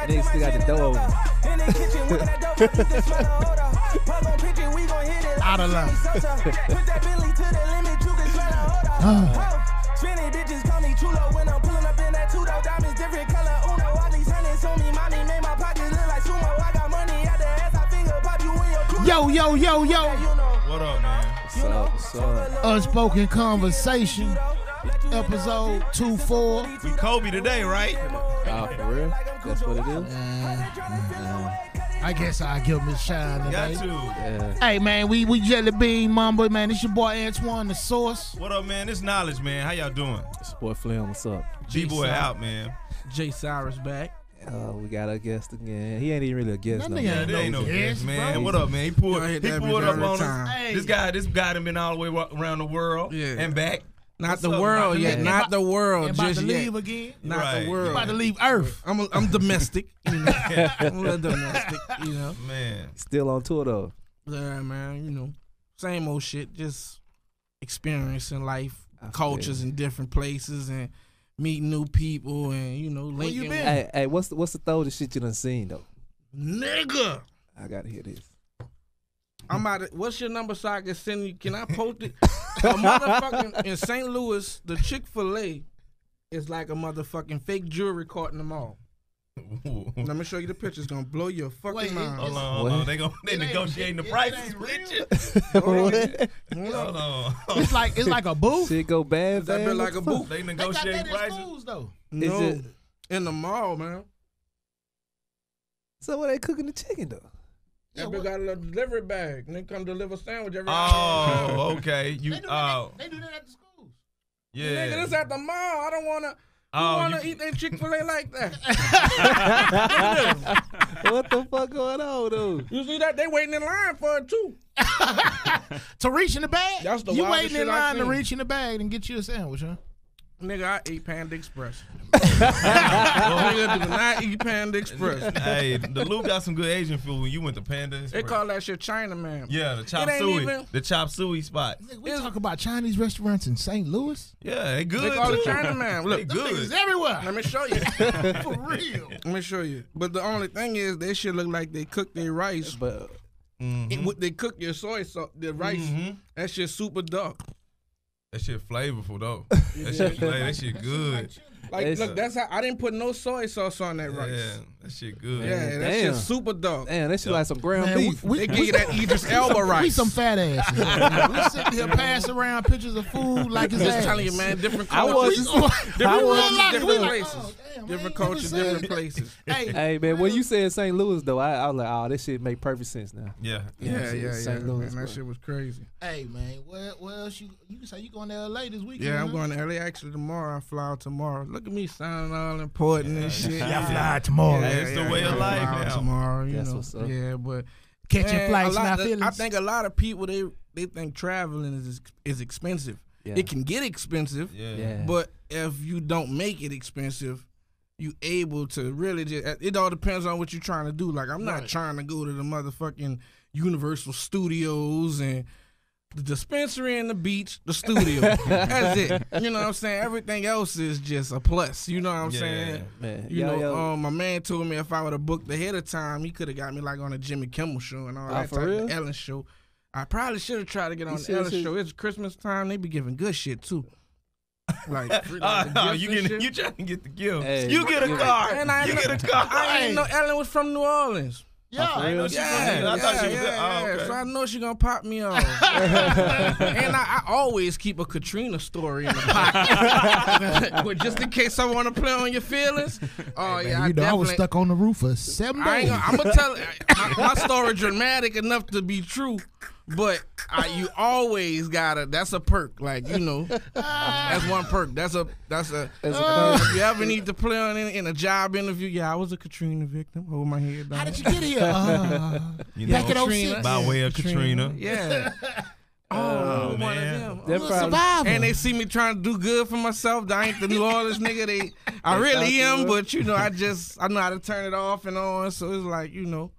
Nigga still got the door open. Out of line. Yo. What up, man? What's up? Unspoken Conversation, episode 24. We Kobe today, right? Oh, for real? That's what it is? I guess I'll give him a shine Got today. to. Yeah. Hey, man, we Jelly Bean Mamba, man. It's your boy Antoine, the Source. What up, man? This Knowledge, man. How y'all doing? Sport Flim, what's up? G-Boy out, man. J Cyrus back. We got a guest again. He ain't even really a guest That no nigga more. ain't There ain't no Yes, guest, man. bro. What up, man? He pulled hit that up bitch on every us. time. Hey. This guy done been all the way around the world and back. Not What's the up, world man? yet. Not the world About just to yet. leave again. Not Right. the You world. about to leave Earth. I'm domestic. You know, I'm a little domestic. You know, Man. Still on tour, though. yeah, man. You know, same old shit. Just experiencing life, I feel cultures in different places, and meeting new people, and you know, Where you linking. been? Hey, what's the throatest shit you done seen, though? Nigga, I gotta hear this. I'm out. What's your number so I can send you? Can I post it? A motherfucking in St. Louis, the Chick-fil-A is like a motherfucking fake jewelry caught in the mall. Let me show you the picture. It's gonna blow your fucking Wait, mind. Hold on. They negotiating the prices with you. Hold Hold on. It's like a booth. Shit go bad, That man. been like a booth. They They got negotiating that in prices. schools though. No, it- in the mall, man. So where they cooking the chicken, though? That bitch got a little delivery bag, and they come deliver sandwich every Oh, okay. They do that at the schools. Yeah. Nigga, this at the mall. I don't wanna. Eat that Chick-fil-A like that. What the fuck going on, though? You see that? They waiting in line for it too. To reach in the bag? That's the You wildest waiting in shit I line to seen. reach in the bag and get you a sandwich, huh? Nigga, I ate Panda Express. Nigga, do not eat Panda Express. Hey, the Luke got some good Asian food when you went to Panda. They call that shit China, man. Yeah, the chop ain't suey. even- The chop suey spot. Nigga, we talk about Chinese restaurants in St. Louis. Yeah, they good. They call it too. China, man. They Look, good. Niggas everywhere. let me show you. For real. Let me show you. But the only thing is, they shit look like they cook their rice. But They cook your soy sauce, the rice. That shit super dark. That shit flavorful though. That shit good. Like, It's- look, that's how I didn't put no soy sauce on that Yeah, rice. that shit good. Yeah, that Damn. shit super dark. damn, that shit like some ground Man, beef. They give you that Idris Elba We rice. some fat asses. We sitting here passing around pictures of food like it's Just ass. telling you, man, different I cultures. was- Different was- cultures, like it. different We places. oh, damn, Different man, cultures, you different said- places. Hey, Hey, man, when you said St. Louis, though, I was like, oh, this shit make perfect sense now. Yeah. Yeah, St. Louis, man, bro. that shit was crazy. hey, man, where else you can say you going to LA this weekend? Yeah, I'm huh? going to LA actually tomorrow. I fly out tomorrow. Look at me sounding all important and shit. Y'all fly tomorrow. Yeah, it's the way of I life fly out now. Tomorrow, you That's know. what's up. Yeah, but Catching man, flights, a lot not of- feelings. I think a lot of people they think traveling is expensive. Yeah. It can get expensive, Yeah. but if you don't make it expensive, you able to really just. It all depends on what you're trying to do. Like I'm not trying to go to the motherfucking Universal Studios and the dispensary and the beach, the studio. That's it. You know what I'm saying? Everything else is just a plus. You know what I'm Yeah. saying? Man, You know, yo. my man told me if I would have booked ahead of time, he could have got me like on a Jimmy Kimmel show and all that for type real? of Ellen show. I probably should have tried to get on the shoulda Ellen said- show. It's Christmas time. They be giving good shit too. Like, the gifts You and shit. you trying to get the gift? Hey, You get a yeah. car. And I You ain't get a car. I didn't know Ellen was from New Orleans. yeah, for real? Yeah, I thought she was. yeah. Oh, okay. So I know she gonna pop me off. And I always keep a Katrina story in the pocket, but just in case I want to play on your feelings. Oh Man, yeah, I you know, I was definitely. stuck on the roof for 7 I ain't days. gonna, I'm gonna tell my story dramatic enough to be true, but you always gotta. That's a perk, like you know. That's one perk. That's a. If you ever need to play on in a job interview, yeah, I was a Katrina victim. Hold my head down. How did you get here? You Back know, in 06. by way of Katrina. Yeah. Oh, one man. of them. That I'm a probably- survivor. And they see me trying to do good for myself. I ain't the New Orleans nigga. I really am, but you know, I know how to turn it off and on. So it's like, you know,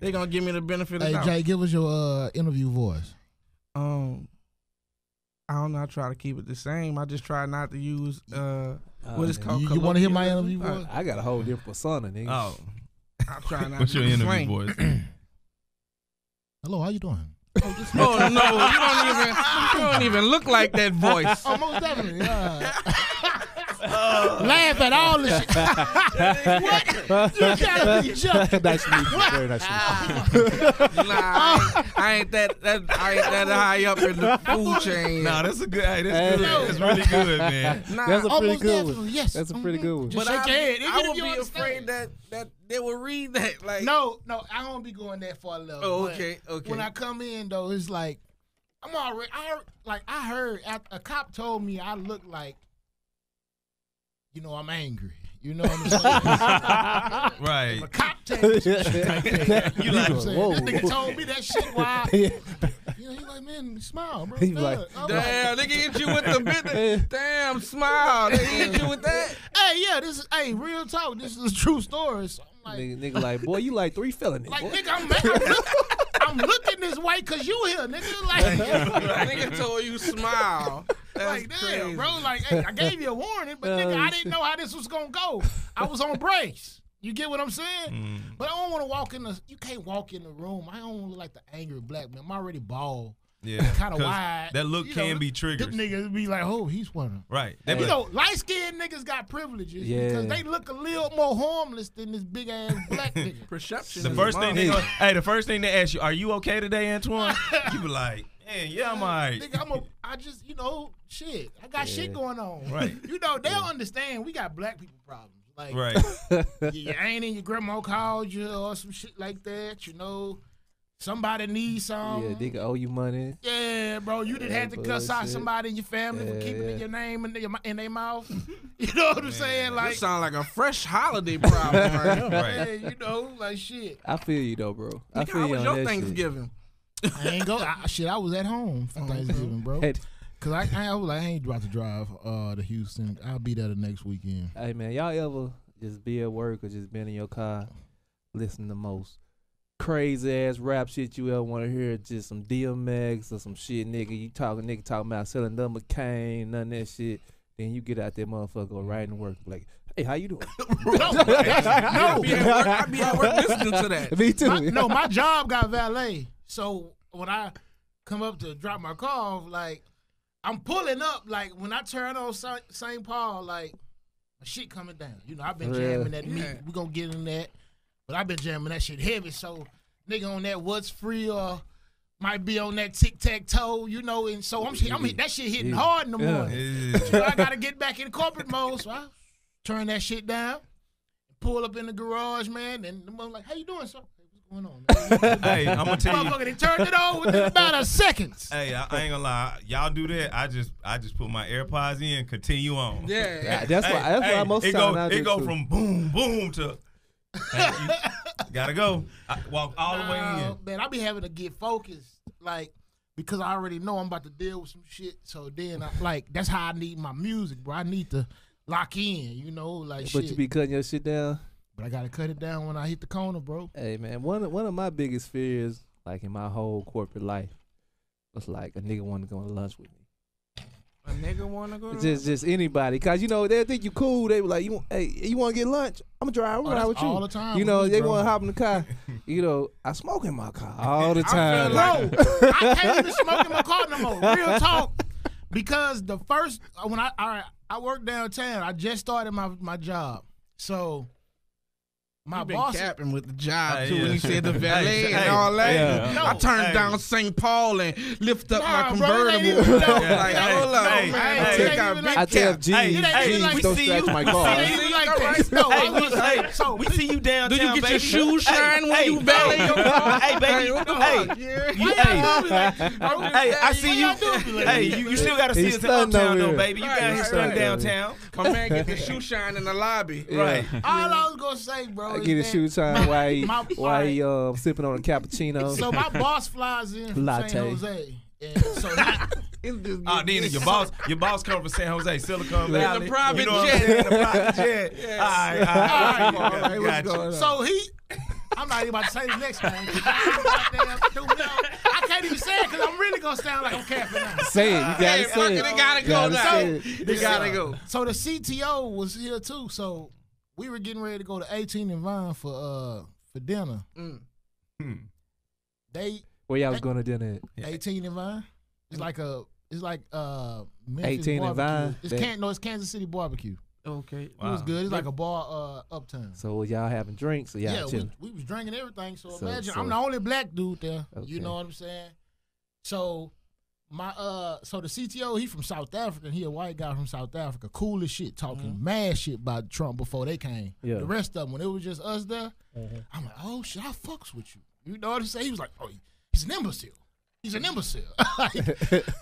they gonna give me the benefit of the Hey, doubt. Jay, give us your interview voice. I don't know. I try to keep it the same. I just try not to use What is called? You want to hear my interview voice? I got a whole different persona, nigga. Oh, I'm trying not what's to your be interview slang. voice? Hello, how you doing? Oh no, you don't even look like that voice. Oh, most definitely. Laugh at all the shit. What? You gotta be joking. Nice to meet you. Very nice to meet you. Nah, I ain't that high up in the food chain. No, that's a good. Hey, that's good. That's really good, man. Nah, That's a pretty Almost good definitely, one. yes. That's a pretty good one. Just but shake your head. I Even if would you be understand. afraid that they will read that. Like, No, I don't be going that far level. Oh, but okay. When I come in though, it's like I'm already. I heard a cop told me I look like, I'm angry. You know what I'm saying? Right. A cop tell me some shit like that. You know what I'm saying? Whoa. This nigga told me that shit while. He like, man, smile, bro. He like, damn, they hit you with the bit. Damn, smile. They hit you with that. Hey, real talk. This is a true story. So I'm like, nigga, like, boy, you like 3 felonies. like boy. nigga, I'm looking this way because you here, nigga. Like, Nigga told you smile. That's like damn, crazy. bro. Like, hey, I gave you a warning, but nigga, I didn't know how this was gonna go. I was on brace. You get what I'm saying? But I don't want to walk in the. You can't walk in the room. I don't look like the angry black man. I'm already bald. Yeah. Kind of 'Cause wide. That look can be triggered. Them niggas be like, oh, he's one of them. Right. And light skinned niggas got privileges because they look a little more harmless than this big ass black nigga. Perception. The is first thing money. the first thing they ask you, are you okay today, Antoine? You be like, man, yeah, I'm all right. Nigga, I just, shit. I got shit going on. Right. They'll understand we got black people problems. Like, Right. your aunt and your grandma called you or some shit like that, Somebody needs some. Yeah, nigga owe you money. Yeah, bro, you didn't have to cuss out somebody in your family for keeping your name in their mouth. You know what I'm saying? Like, This sound like a fresh holiday problem right here. Right. yeah, like shit. I feel you though, bro. I Nigga, feel how you was on your that Thanksgiving? I ain't go. I was at home for Thanksgiving, bro. Shit. Cause I was like, I ain't about to drive to Houston. I'll be there the next weekend. Hey man, y'all ever just be at work or just been in your car, listen to most crazy ass rap shit you ever want to hear? Just some DMX or some shit, nigga. Nigga talking about selling number cane, none of that shit. Then you get out there, motherfucker, go right into work, like, hey, how you doing? I be at work listening to that. Me too. My job got valet. So when I come up to drop my car off, like, I'm pulling up, like, when I turn on St. Paul, like, my shit coming down. I've been jamming that meat. We gonna get in that. But I've been jamming that shit heavy. So, nigga on that What's Free or might be on that tic-tac-toe, and so I'm that shit hitting hard in the morning. Yeah. I gotta get back in corporate mode, so I turn that shit down, pull up in the garage, man, and I'm like, how you doing, sir? What's going on, man? Hey, I'm gonna tell you. Motherfucker, they turned it on within about a second. Hey, I ain't gonna lie. Y'all do that. I just put my AirPods in and continue on. Yeah. That's why most time I do it go too. from boom boom to you gotta go. I walk all the way in. Man, I be having to get focused, like, because I already know I'm about to deal with some shit. So then, that's how I need my music, bro. I need to lock in, like But shit. you be cutting your shit down. But I gotta cut it down when I hit the corner, bro. Hey man, one of my biggest fears, like in my whole corporate life, was like a nigga want to go to lunch with me. A nigga want to go to Just anybody, cause they think you cool. They were like, you want to get lunch? I'm gonna drive around with you. All the time. They bro. want to hop in the car. I smoke in my car all the time. Bro, I can't even smoke in my car no more. Real talk. Because the first when I work downtown, I just started my job, so. My you been boss capping with the job too yeah. when he said the valet and Hey, all that. yeah. No. I turned down St. Paul and lift up my bro, it ain't convertible. even- no. Like, Hey, hold up, hey, man. hey, Take hey, out hey, big I tell cap. G, Hey, hey, don't we see scratch you. my We car. see It you. ain't like All that. right. No, Hey, I was like, so we see you downtown, Do you get baby. your shoes shine when you valet your car? Hey, baby. What the Hey, fuck? Yeah. Hey, I see you. Hey, you still gotta see He's us in stunting uptown over though, here. baby. You Right, got here right, stunning right. downtown. My man get the shoe shine in the lobby. Right. all I was gonna say, bro, I is get his that shoe time while he my- sipping on a cappuccino. So my boss flies in from Latte. San Jose, and so Oh, then your boss come from San Jose, Silicon Valley. private you know what jet. I'm saying? The private jet. Yes. All All right, right. what's Got you. going on? so I'm not even about to say the next name. I can't can't even say it because I'm really gonna sound like I'm capping now. Say it. You gotta Hey, say fuck it. it, they gotta You go gotta now. say it. They gotta go. So the CTO was here too. So we were getting ready to go to 18 and Vine for dinner. They Where y'all was going to dinner at? 18 and Vine. It's like Memphis 18 and barbecue. Vine? It's Kansas City barbecue. Okay. It was good. It's like a bar uptown. So was y'all having drinks or y'all Yeah, chilling? we was drinking everything. So So- imagine so- I'm the only black dude there. Okay. You know what I'm saying? So so the CTO, he from South Africa. He a white guy from South Africa. Cool as shit, talking mad shit about Trump before they came. Yeah. The rest of them, when it was just us there, I'm like, oh shit, I fucks with you. You know what I'm saying? He was like, oh, he's an imbecile. He's an imbecile.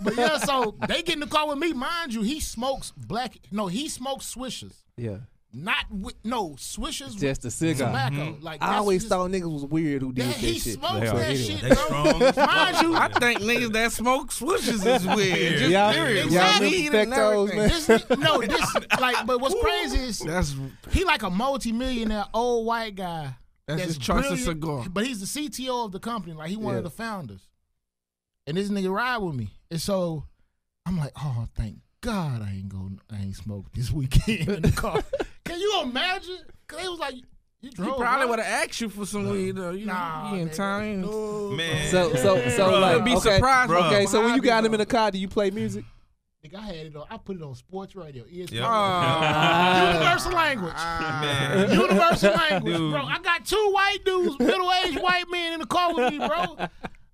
But yeah, so they get in the car with me. Mind you, he smokes he smokes swishers. Yeah. Not with, no, swishers Just a with cigar. tobacco. Like I that's always just- thought niggas was weird who did that that he shit. smokes They are. that Anyway. shit, They bro. strong. Mind you, I think niggas that smoke swishes is weird. Just Y'all, period. y'all Weed remember and Fectos, everything. man? this like, but what's crazy is That's he like a multi-millionaire old white guy. That's his choice of brilliant, cigar. But he's the CTO of the company. Like he one Yeah. of the founders. And this nigga ride with me, and so I'm like, oh, thank God I ain't smoked this weekend in the car. Can you imagine? Cause they was like, you He drove. probably right? would have asked you for some weed though. You Nah, in nigga. time. No, Man. So Bruh. like, Be okay, surprised. Bruh. okay. So when you got him in the car. car, do you play music? Nigga, I had it on. I put it on sports radio. ESPN. Yep. Universal language. Man. Universal language, Dude. bro. I got two white dudes, middle-aged white men in the car with me, bro.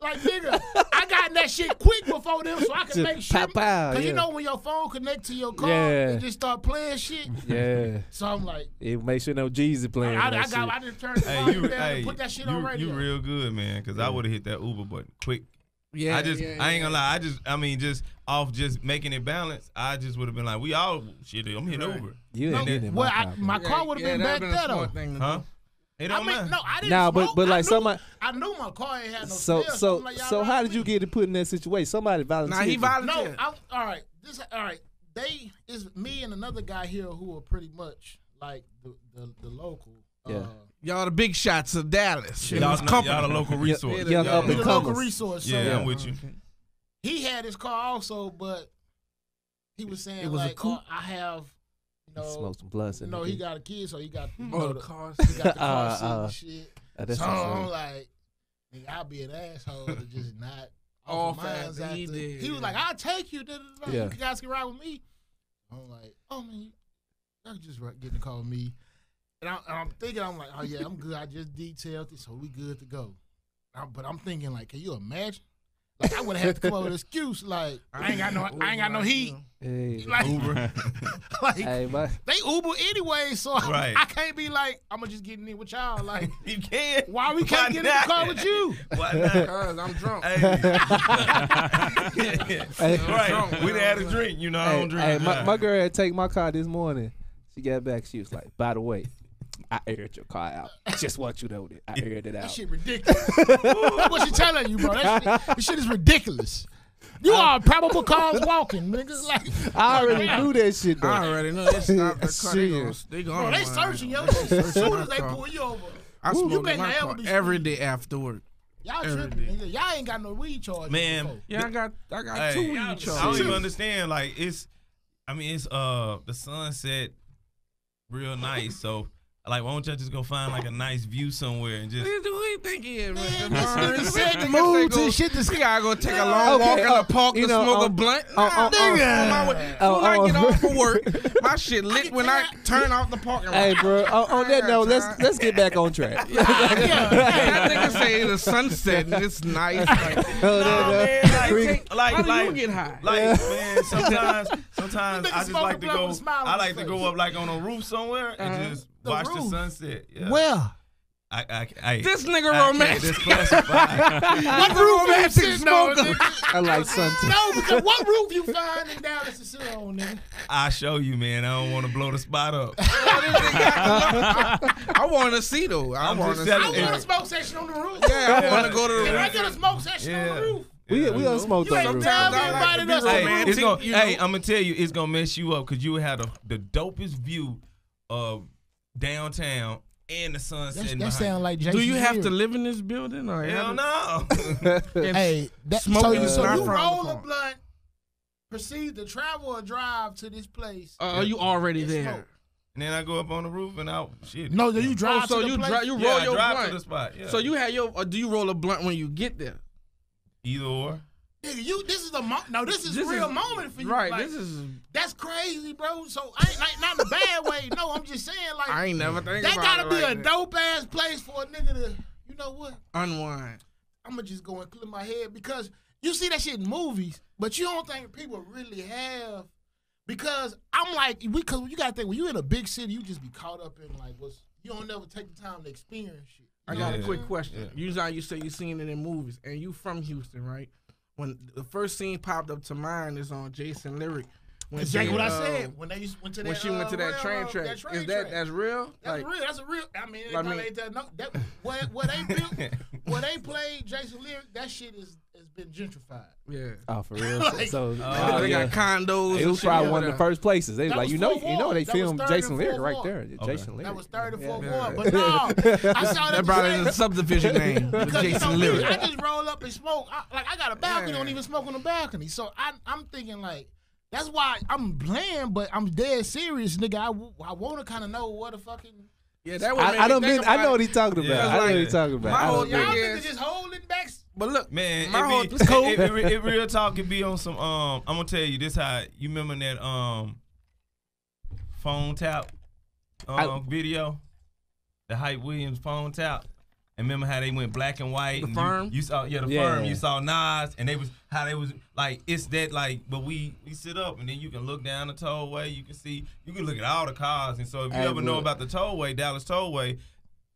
Like, nigga, I got in that shit quick before them so I can Just make sure. pow, pow, Because you yeah. know when your phone connect to your car, Yeah. it just start playing shit. Yeah. So I'm like, It make sure no Jeezy playing. I that shit. just turned the Hey, volume you, down hey, and put that shit on radio. you real good, man. Because I would have hit that Uber button quick. Yeah, I ain't gonna lie. Just off just making it balance. I just would have been like, we all shit. I'm hitting Right. Uber, You No, ain't getting in well, my car. bro. my car would have been back there, though. huh? It don't I mean, matter. no, I didn't Nah, smoke. but I like knew, somebody. I knew my car ain't had no So smell, so I'm like, y'all so ride how with did you me. get put in that situation? Somebody volunteered. Nah, he you. volunteered. No, all right. All right. They is me and another guy here who are pretty much like the local. Yeah. Y'all the big shots of Dallas. Y'all, His company. y'all the local resource. Young Yeah, up We and the local comers. resource. So Yeah, I'm with you. he had his car also, but he was saying It was a like, coupe? I have, you know, Smoke some blunts. you know, he got a kid, so he got, you Oh, know, the the cars. he got the car seat and shit. That's So what's I'm up. like, nigga, I'll be an asshole to just not Off offer mines after he after. did, He was yeah. like, I'll take you. Da, da, da. Yeah. You guys can ride with me. I'm like, oh man, y'all can just get in the car with me. And I'm thinking, I'm like, oh yeah, I'm good. I just detailed it, so we good to go. But I'm thinking, like, can you imagine? Like, I would have had to come up with an excuse, like, I ain't got no heat. Hey, Like, Uber. like hey, but they Uber anyway, so Right. I can't be like, I'm gonna just get in with y'all. Like, You can't. why we can't get in the not? car with you? Why not? Cause I'm drunk. Hey. Right. We done had a drink. You know, I hey, don't drink. hey, and my drive. girl had take my car this morning. She got back. She was like, by the way, I aired your car out. Just want you to know that I aired it That out. shit ridiculous. That's what she telling you, bro. This shit is ridiculous. You are probable cause walking, niggas. Like, I already knew that shit though. I already know they stopped the car. They Shit. gonna bro, they searching your shit as soon as they pull you over. I You smoke better in my not ever car be every speeding. day after work. Y'all Every tripping, day. nigga. Y'all ain't got no weed charges. Man, before. Yeah, I got Hey, two weed I don't charges. even understand. Like it's the sunset real nice. So like, why don't y'all just go find like a nice view somewhere and just What do you think he is, Man, man? this nigga set the Nigga mood say to go- shit to We gotta go take a long walk in the park you to know, smoke a blunt. Nah, nigga. On my way. Soon I get off of work, my shit lit when I turn off the parking lot. Hey, bro. On that note, let's get back on track. That nigga say the sunset and it's nice. Like, Oh, Nah, that, man, how do you get high? Like man, sometimes Nigga I just smoke like a to blunt go. with a smile on I his like to face. go up like on a roof somewhere and just The watch the roof? sunset. Yeah. Well, I This nigga I romantic. can't disclassify. what roof you romantic sitting on, smoker. nigga? I like sunset. No, because what roof you find in Dallas to sit on, nigga? I show you, man. I don't want to blow the spot up. I want to see though. I I'm want just to I telling want a you. smoke section on the roof. Yeah, I want to go to the Can I roof. get a smoke section on the Yeah. roof? We unsmoked You on ain't the roof. tell me I like everybody to be that's Hey, romantic. it's gonna, You know? hey, I'm gonna tell you, it's gonna mess you up because you had the dopest view of downtown and the sun setting That behind sound you. like Jason Do you have to Leary. live in this building or Hell no. Hey, Smoking so is not you frowned roll a upon. blunt, proceed to travel or drive to this place. Are you already and there? smoke. And then I go up on the roof and out. Shit. No, you drive so to the you place. you roll Yeah, I your drive blunt. to the spot. Yeah. So you had or do you roll a blunt when you get there? Either or. Nigga, this is this is real moment for you. Right. Like, This is. that's crazy, bro. So I ain't like not in a bad way. No, I'm just saying like I ain't never think that about gotta it be like a that. dope ass place for a nigga to, you know what? Unwind. I'm gonna just go and clear my head because you see that shit in movies, but you don't think people really have. Because I'm like, because you gotta think when you in a big city, you just be caught up in like you don't never take the time to experience shit. I got a quick question. Usually you say you seen it in movies, and you from Houston, right? When the first scene popped up to mind is on Jason Lyric. When Exactly she, what I said. When they went to that, when she went to that train railroad, track, that train is track. that's real? That's Like, real. That's a real. I mean, I mean- ain't that where they built, where they played Jason Lyric. That shit has been gentrified. yeah. Oh, for real? Like- So They yeah. got condos. It and was shit probably over one of the there. first places. They was That like, was you know, Fort Ward. they That was filmed third Jason and Lyric Fort right Ward. there. Jason Lyric. That was 34th Yeah. Ward. But no, I saw That brought in the the subdivision name, because you Jason know, Lyric. I just roll up and smoke. I got a balcony. Yeah. Don't even smoke on the balcony. So I'm thinking like. That's why I'm playing, but I'm dead serious, nigga. I want to kind of know what the fucking. Yeah, that was. I don't mean. I know what he's talking about. Yeah, I know what like- he's talking about. My I whole don't Y'all know. thing niggas is- just holding back. But look, Man, my whole it, real talk can be on some. I'm gonna tell you this how you remember that phone tap video, the Hype Williams phone tap. And remember how they went black and white? The and Firm? You saw the Yeah. Firm. You saw Nas, and they was like it's that like. But we sit up, and then you can look down the tollway. You can look at all the cars. And so if you Hey, ever know look. about the tollway, Dallas tollway,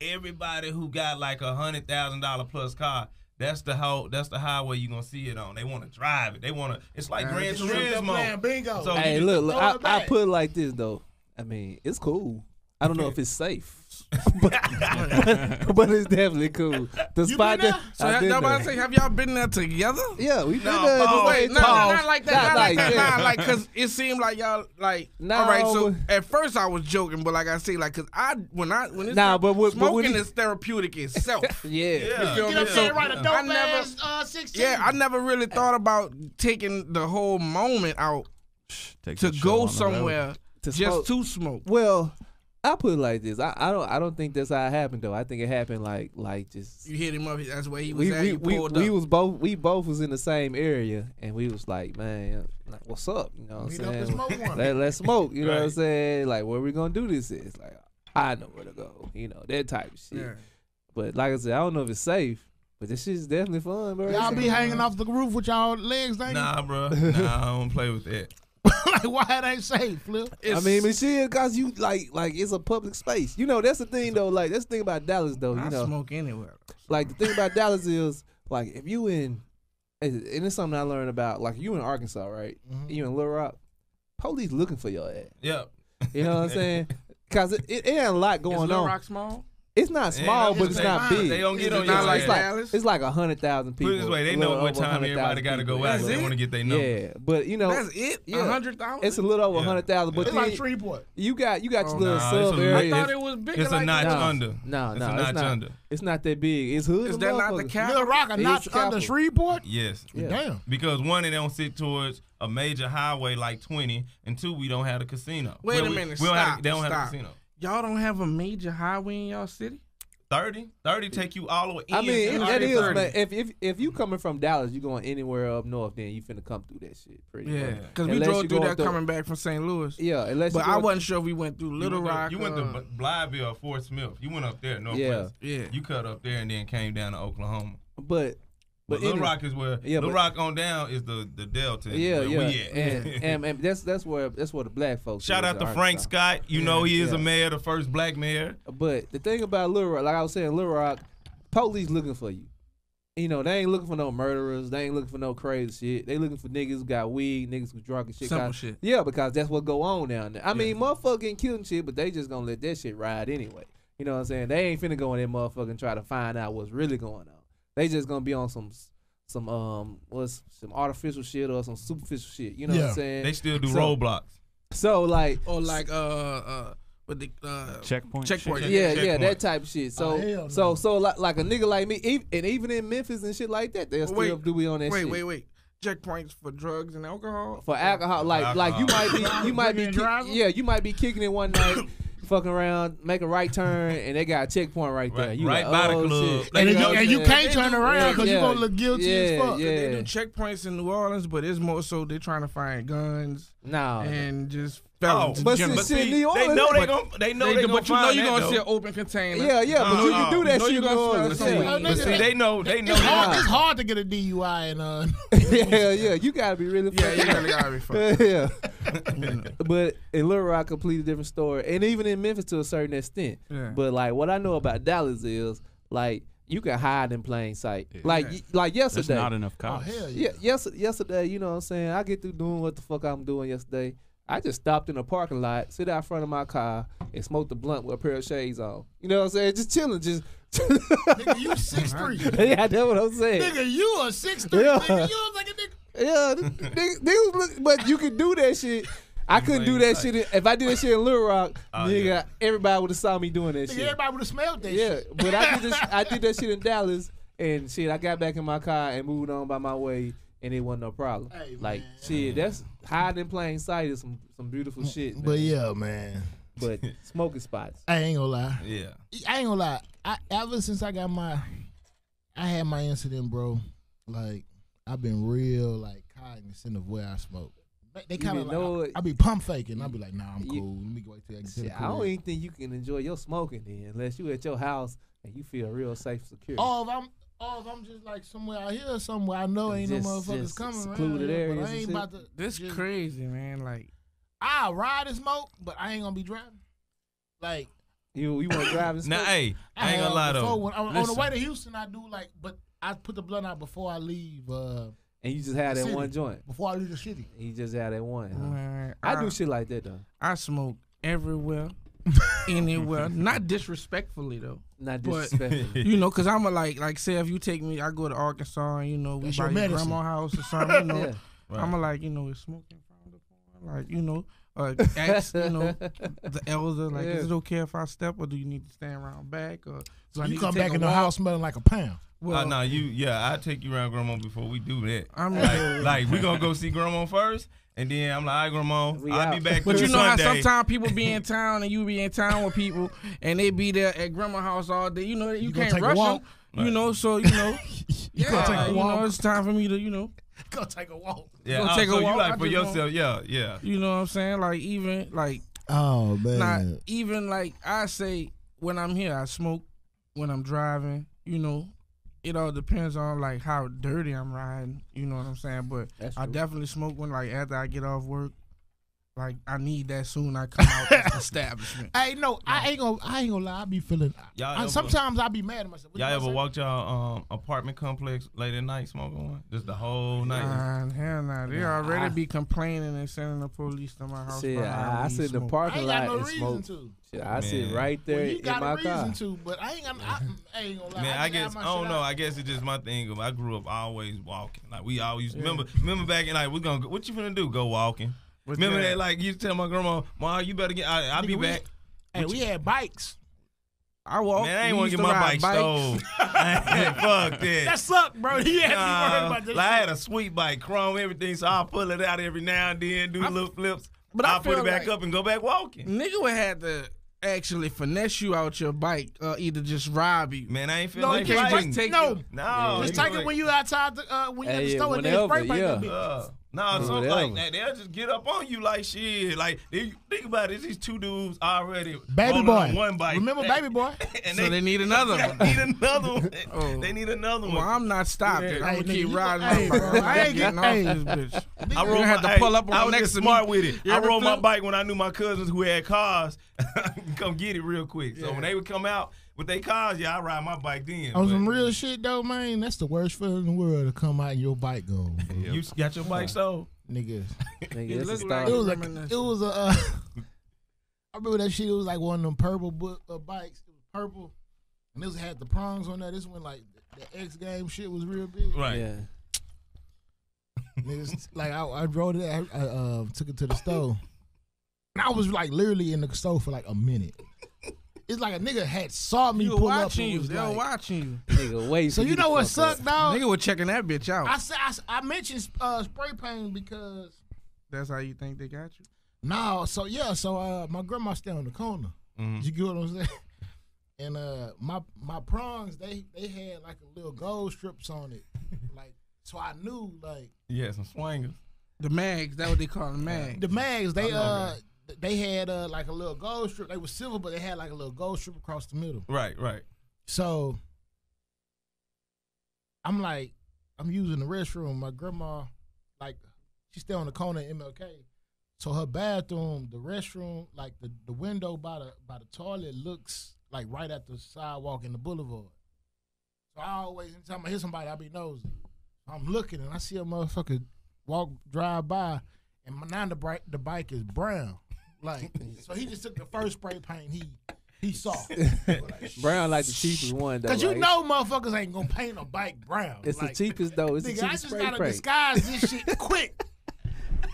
everybody who got like $100,000 plus car. That's the highway you gonna see it on. They want to drive it. They want to. It's like Yeah, Gran it's real. Turismo. Playing bingo. So Hey, you look, throw it I back. put it like this though. I mean, it's cool. I don't know if it's safe, but it's definitely cool. The You spot been that there? So I've been nobody there. say, have y'all been there together? Yeah, we've been No, there. pause. Wait, Just not like that. Not like that. yeah. Nah, like, cause it seemed like y'all like. No, all right, so but- at first I was joking, but like I say, like, cause when it's Nah, but when smoking he- is therapeutic itself. Yeah. Yeah. You feel Get me? up there and write a dope I never, ass 16. yeah, I never really thought about taking the whole moment out to go somewhere To just smoke. to smoke. Well, I put it like this. I don't think that's how it happened though. I think it happened like just You hit him up. That's where he was we at. You pulled we up. was both was in the same area and we was like, man, like, what's up? You know what I'm Meet up and saying? smoke one. Let's smoke. You know what I'm Right. saying? Like, where we gonna do this? Is like, I know where to go. You know that type of shit. Yeah. But like I said, I don't know if it's safe. But this shit's definitely fun, bro. Y'all be hanging off the roof with y'all legs hanging. Nah, bro. Nah, I don't play with that. Like why it ain't safe, Flip? I mean, but shit, cause you like it's a public space. You know, that's the thing though. Like that's the thing about Dallas though. I You know, smoke anywhere. like the thing about Dallas is like if you in, and it's something I learned about. Like you in Arkansas, right? You in Little Rock, police looking for your ass. Yep. You know what I'm saying? Cause it ain't a lot Is going Little on. Rock small? It's not small, Yeah, but it's not they- big. They don't get Is on it your not like ass. Dallas? It's like 100,000 people. Put it this way, they a know little what over time everybody 100,000 got to go people. out. That's They it? want to get their number. Yeah, but you know, That's it? Yeah. 100,000? it's a little over Yeah. 100,000. But It's then like Shreveport. you got your Oh, little nah, sub it's a- area. I thought it was bigger. It's a like notch that. under. No, It's no, a it's notch not. under. It's not that big. It's hood. Is as that not the motherfucker. cap? Little Rock a It's notch the capital. under Shreveport. Yes. Yeah. Damn. Because one, it don't sit towards a major highway like 20, and two, we don't have a casino. Wait a Well, minute, We don't have, stop, they don't have a stop. casino. Y'all don't have a major highway in y'all city? 30 take you all the way in. I mean, to that the is. 30. Man, if you coming from Dallas, you going anywhere up north, then you finna come through that shit. Pretty Yeah. much. Because we Unless drove you through going that coming back from St. Louis. Yeah, unless But you I go- wasn't sure if we went through Little Rock. You went to Blytheville or Fort Smith. You went up there, Northwest. Yeah. You cut up there and then came down to Oklahoma. But Little anyway, Rock is where Yeah, Little but- Rock on down is the Delta. Yeah, where yeah, we at. and that's where the black folks. Shout is out to in Frank Arkansas. Scott. You know he is yeah. a mayor, the first black mayor. But the thing about Little Rock, like I was saying, Little Rock, police looking for you. You know, they ain't looking for no murderers. They ain't looking for no crazy shit. They looking for niggas who got weed, niggas who drunk and shit. Simple shit. Yeah, because that's what go on down there. I mean, motherfucker getting killed and shit, but they just gonna let that shit ride anyway. You know what I'm saying? They ain't finna go in that motherfucker and try to find out what's really going on. They just gonna be on some artificial shit or some superficial shit. You know what I'm saying? They still do So- roadblocks. So like, Or like But the checkpoint. Yeah, that type of shit. So, hell so, no. so like a nigga like me, and even in Memphis and shit like that, they'll still do we on that shit. Wait. Checkpoints for drugs and alcohol. For alcohol, like you might be, you might be kicking it one night, fucking around, make a right turn, and they got a checkpoint right there. You right like, by oh, the club. shit. And you can't turn around because you're going to look guilty as fuck. Yeah. They do checkpoints in New Orleans, but it's more so they're trying to find guns and just felons. But in general. see, New Orleans, they know they but you know you're gonna see an though. open container. Yeah, but you can do that No, shit you in New gonna Orleans. smell Yeah. something. But see, they know. It's hard to get a DUI and Yeah, you gotta be really Yeah, you fucking really gotta be fucking. yeah. But in Little Rock, completely different story, and even in Memphis to a certain extent. Yeah. But like what I know about Dallas is like you can hide in plain sight. Like There's yesterday. not enough cops. hell Yesterday, you know what I'm saying? I get through doing what the fuck I'm doing yesterday. I just stopped in a parking lot, sit out front of my car, and smoked a blunt with a pair of shades on. You know what I'm saying? Just chilling, just. Nigga, you 6'3". Yeah, that's what I'm saying. Nigga, you a 6'3". Yeah. Nigga, you look like a nigga. Yeah, niggas look, but you can do that shit. I couldn't do that shit. If I did that shit in Little Rock, nigga, everybody would have saw me doing that Nigga, shit. everybody would have smelled that Yeah, shit. but I did that shit in Dallas, and shit, I got back in my car and moved on by my way, and it wasn't no problem. Hey, like man. shit, that's hiding in plain sight is some beautiful shit. Man. But yeah, man. But smoking spots. I ain't gonna lie. Yeah. I ain't gonna lie. Ever since I had my incident, bro. Like I've been real like cognizant of where I smoke. They kind of like I be pump faking. I be like, nah, I'm cool. Let me go wait till I get to the Shit, I don't even think you can enjoy your smoking then unless you at your house and you feel real safe, secure. Or if I'm just like somewhere out here, somewhere I know ain't no motherfuckers coming secluded around. areas But I and ain't shit. about to. This crazy, man. Like I'll ride and smoke, but I ain't gonna be driving. Like you want to drive and smoke? Now, hey, I ain't gonna lie though. On the way to Houston, I do like, but I put the blunt out before I leave. And you just had that city. one joint. Before I leave the city. You just had that one. Huh? man, I do shit like that though. I smoke everywhere, anywhere. Not disrespectfully though. Not But- disrespectful. You know, cause I'm like say if you take me, I go to Arkansas and you know we That's buy your your medicine. grandma house or something. You know, Yeah. Right. I'm like, you know, is smoking frowned upon? Like, you know, ask, you know, the elder, like, Yeah. is it okay if I step or do you need to stand around back? Or do I You need come to take back a in the walk? house smelling like a pound. Well, No, I take you around grandma before we do that. I mean, Like we gonna go see grandma first, and then I'm like, all right, grandma, We I'll be out. back. but you know how Sunday. sometimes people be in town and you be in town with people and they be there at grandma house all day. You know, you gonna can't take a rush walk? them. You know, so, you know, You gonna take a you walk? know, it's time for me to, you know, Go take a walk. Yeah, Gonna take a so you walk, like I for just yourself, yeah. you know what I'm saying? Like, even, like, Oh man. not even like I say when I'm here, I smoke when I'm driving. You know, it all depends on like how dirty I'm riding. You know what I'm saying? But That's I true. definitely smoke when like after I get off work. Like I need that soon. I come out of the establishment. Hey, no, I ain't gonna lie. I be feeling. Sometimes I be mad at myself. What Y'all you ever say? walked y'all apartment complex late at night smoking one? Just the whole night. Hell nah. They already be complaining and sending the police to my house. Shit, behind I weed sit in the smoke. I parking ain't lot got no and reason smoke. to. Shit, I sit Man. right there Well, you in got my a reason car. to, but I ain't gonna lie. Man, I guess just I have my don't shit know. out. I guess it's just my thing. I grew up always walking. Like we always remember back in like we gonna go, what you finna do? Go walking. But Remember yeah. that like you used to tell my grandma, "Ma, you better get. I'll be Nigga, back." Hey, we had bikes. I walk. Man, I ain't We want to used get my ride bike stole. Fuck that. That sucked, bro. He had to be worried about this. Like, I had a sweet bike, chrome, everything, so I'll pull it out every now and then, do little flips. but I I'll put feel it back like- up and go back walking. Nigga would have to actually finesse you out your bike, either just rob you. Man, I ain't feel No, like you can't fighting. just take No, No, just you take know, it when you outside when you at the store and then whenever, spray paint yeah. that bitch. No, so Whatever. like they'll just get up on you like shit. Like think about it, these two dudes already Baby rolling boy. on one bike. Remember Baby Boy? and So they need another one. need another one. Oh. They need another one. Well, I'm not stopping. Yeah. I'm Hey, gonna nigga, keep you- riding hey, my bro, bike. I ain't getting get- off this bitch. I You rode had to my, pull up I on was next just to smart me. with it. You I ever rode my flip? bike when I knew my cousins who had cars come get it real quick. So when they would come out with their cars, I ride my bike then. On some But real shit though, man. That's the worst feeling in the world to come out and your bike gone, bro. You got your bike sold? Niggas. Nigga, It it's a look start. like- It was Reminiscent. I remember that shit. It was like one of them purple bikes. It was purple, and this had the prongs on there. This one like the X Game shit was real big. Right. Yeah. Niggas, like I drove it. I took it to the store. And I was like literally in the store for like a minute. It's like a nigga had saw me pull up. Watching you. Was They were like, watching you. Nigga, wait. so you know what sucked, dog? Nigga was checking that bitch out. I mentioned spray paint because That's how you think they got you? no. So yeah. So my grandma stay on the corner. Mhm. You get what I'm saying? And my prongs they had like a little gold strips on it, like so I knew like Yeah, some swingers. The mags, that's what they call them mags. the mags they had like a little gold strip. They were silver, but they had like a little gold strip across the middle. Right, right. So I'm using the restroom. My grandma, like, she stay on the corner at MLK. So her bathroom, the restroom, like the window by the toilet looks like right at the sidewalk in the boulevard. So I always, anytime I hear somebody, I be nosy. I'm looking and I see a motherfucker drive by, and now the bike is brown. Like, so he just took the first spray paint he saw. Brown like the cheapest one though. Cause you right? know motherfuckers ain't gonna paint a bike brown. It's like, the cheapest though. It's the nigga, I cheapest just spray gotta paint. disguise this shit quick.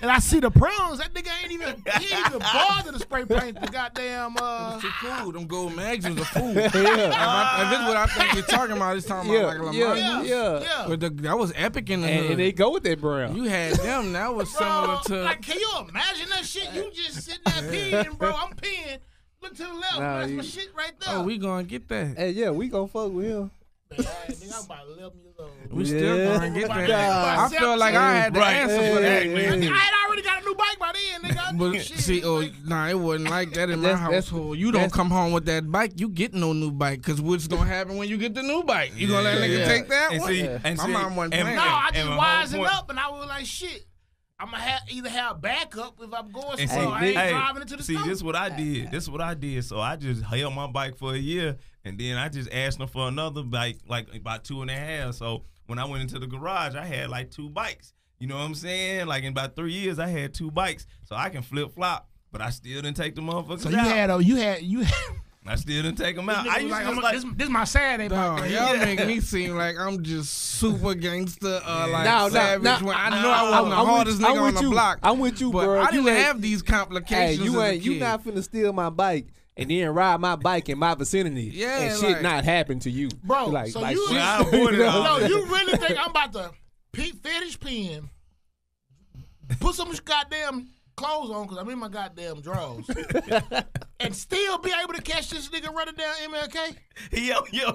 And I see the prongs. That nigga ain't even bother to spray paint the goddamn. It's too cool. Them gold mags was a fool. Yeah. If this is what I think you're talking about, it's talking about like Lamar. Yeah. But that was epic in the hood. And they go with that brown. You had them. That was similar Bro, to. like, can you imagine that shit? You just sitting there peeing, bro. I'm peeing. Look to the left. Nah, That's you- my shit right there. Oh, we gonna get that. Hey, yeah, we gon' fuck with him. Man, nigga, I'm about 11 years old. We still gonna get Nah. that. I feel like I had the Right. answer for that, Hey, man. I had already got a new bike by then, nigga. But Shit, see, like, it wasn't like that in my That's- household. You don't that's- come home with that bike, you get no new bike. Cause what's gonna happen when you get the new bike? You gonna let a nigga take that And one? see, and My see, mom wasn't and- playing. no, I just and my whole wising point- up, and I was like, shit. I'm gonna either have backup if I'm going And somewhere. I ain't driving into the see, store. this is what I did. This is what I did. So I just held my bike for a year, and then I just asked them for another bike, like about 2.5. So when I went into the garage, I had like 2 bikes. You know what I'm saying? Like in about 3 years, I had 2 bikes, so I can flip flop. But I still didn't take the motherfuckers So out. you had I still didn't take them out. I I used to just this is my Saturday Dog, bike. y'all make me seem like I'm just super gangster, like No, savage. When I know I wasn't the I'm with hardest you. nigga I'm on with the you. block. I'm with you, but bro. I You didn't ain't- have these Hey, complications. you as a ain't you kid. not finna steal my bike and then ride my bike in my vicinity. Yeah, and shit like- not happen to you, Bro, Like, so like you, shit. I avoided all no, that. you really think I'm about to finish peeing, put some goddamn clothes on because I'm in my goddamn drawers, and still be able to catch this nigga running down MLK?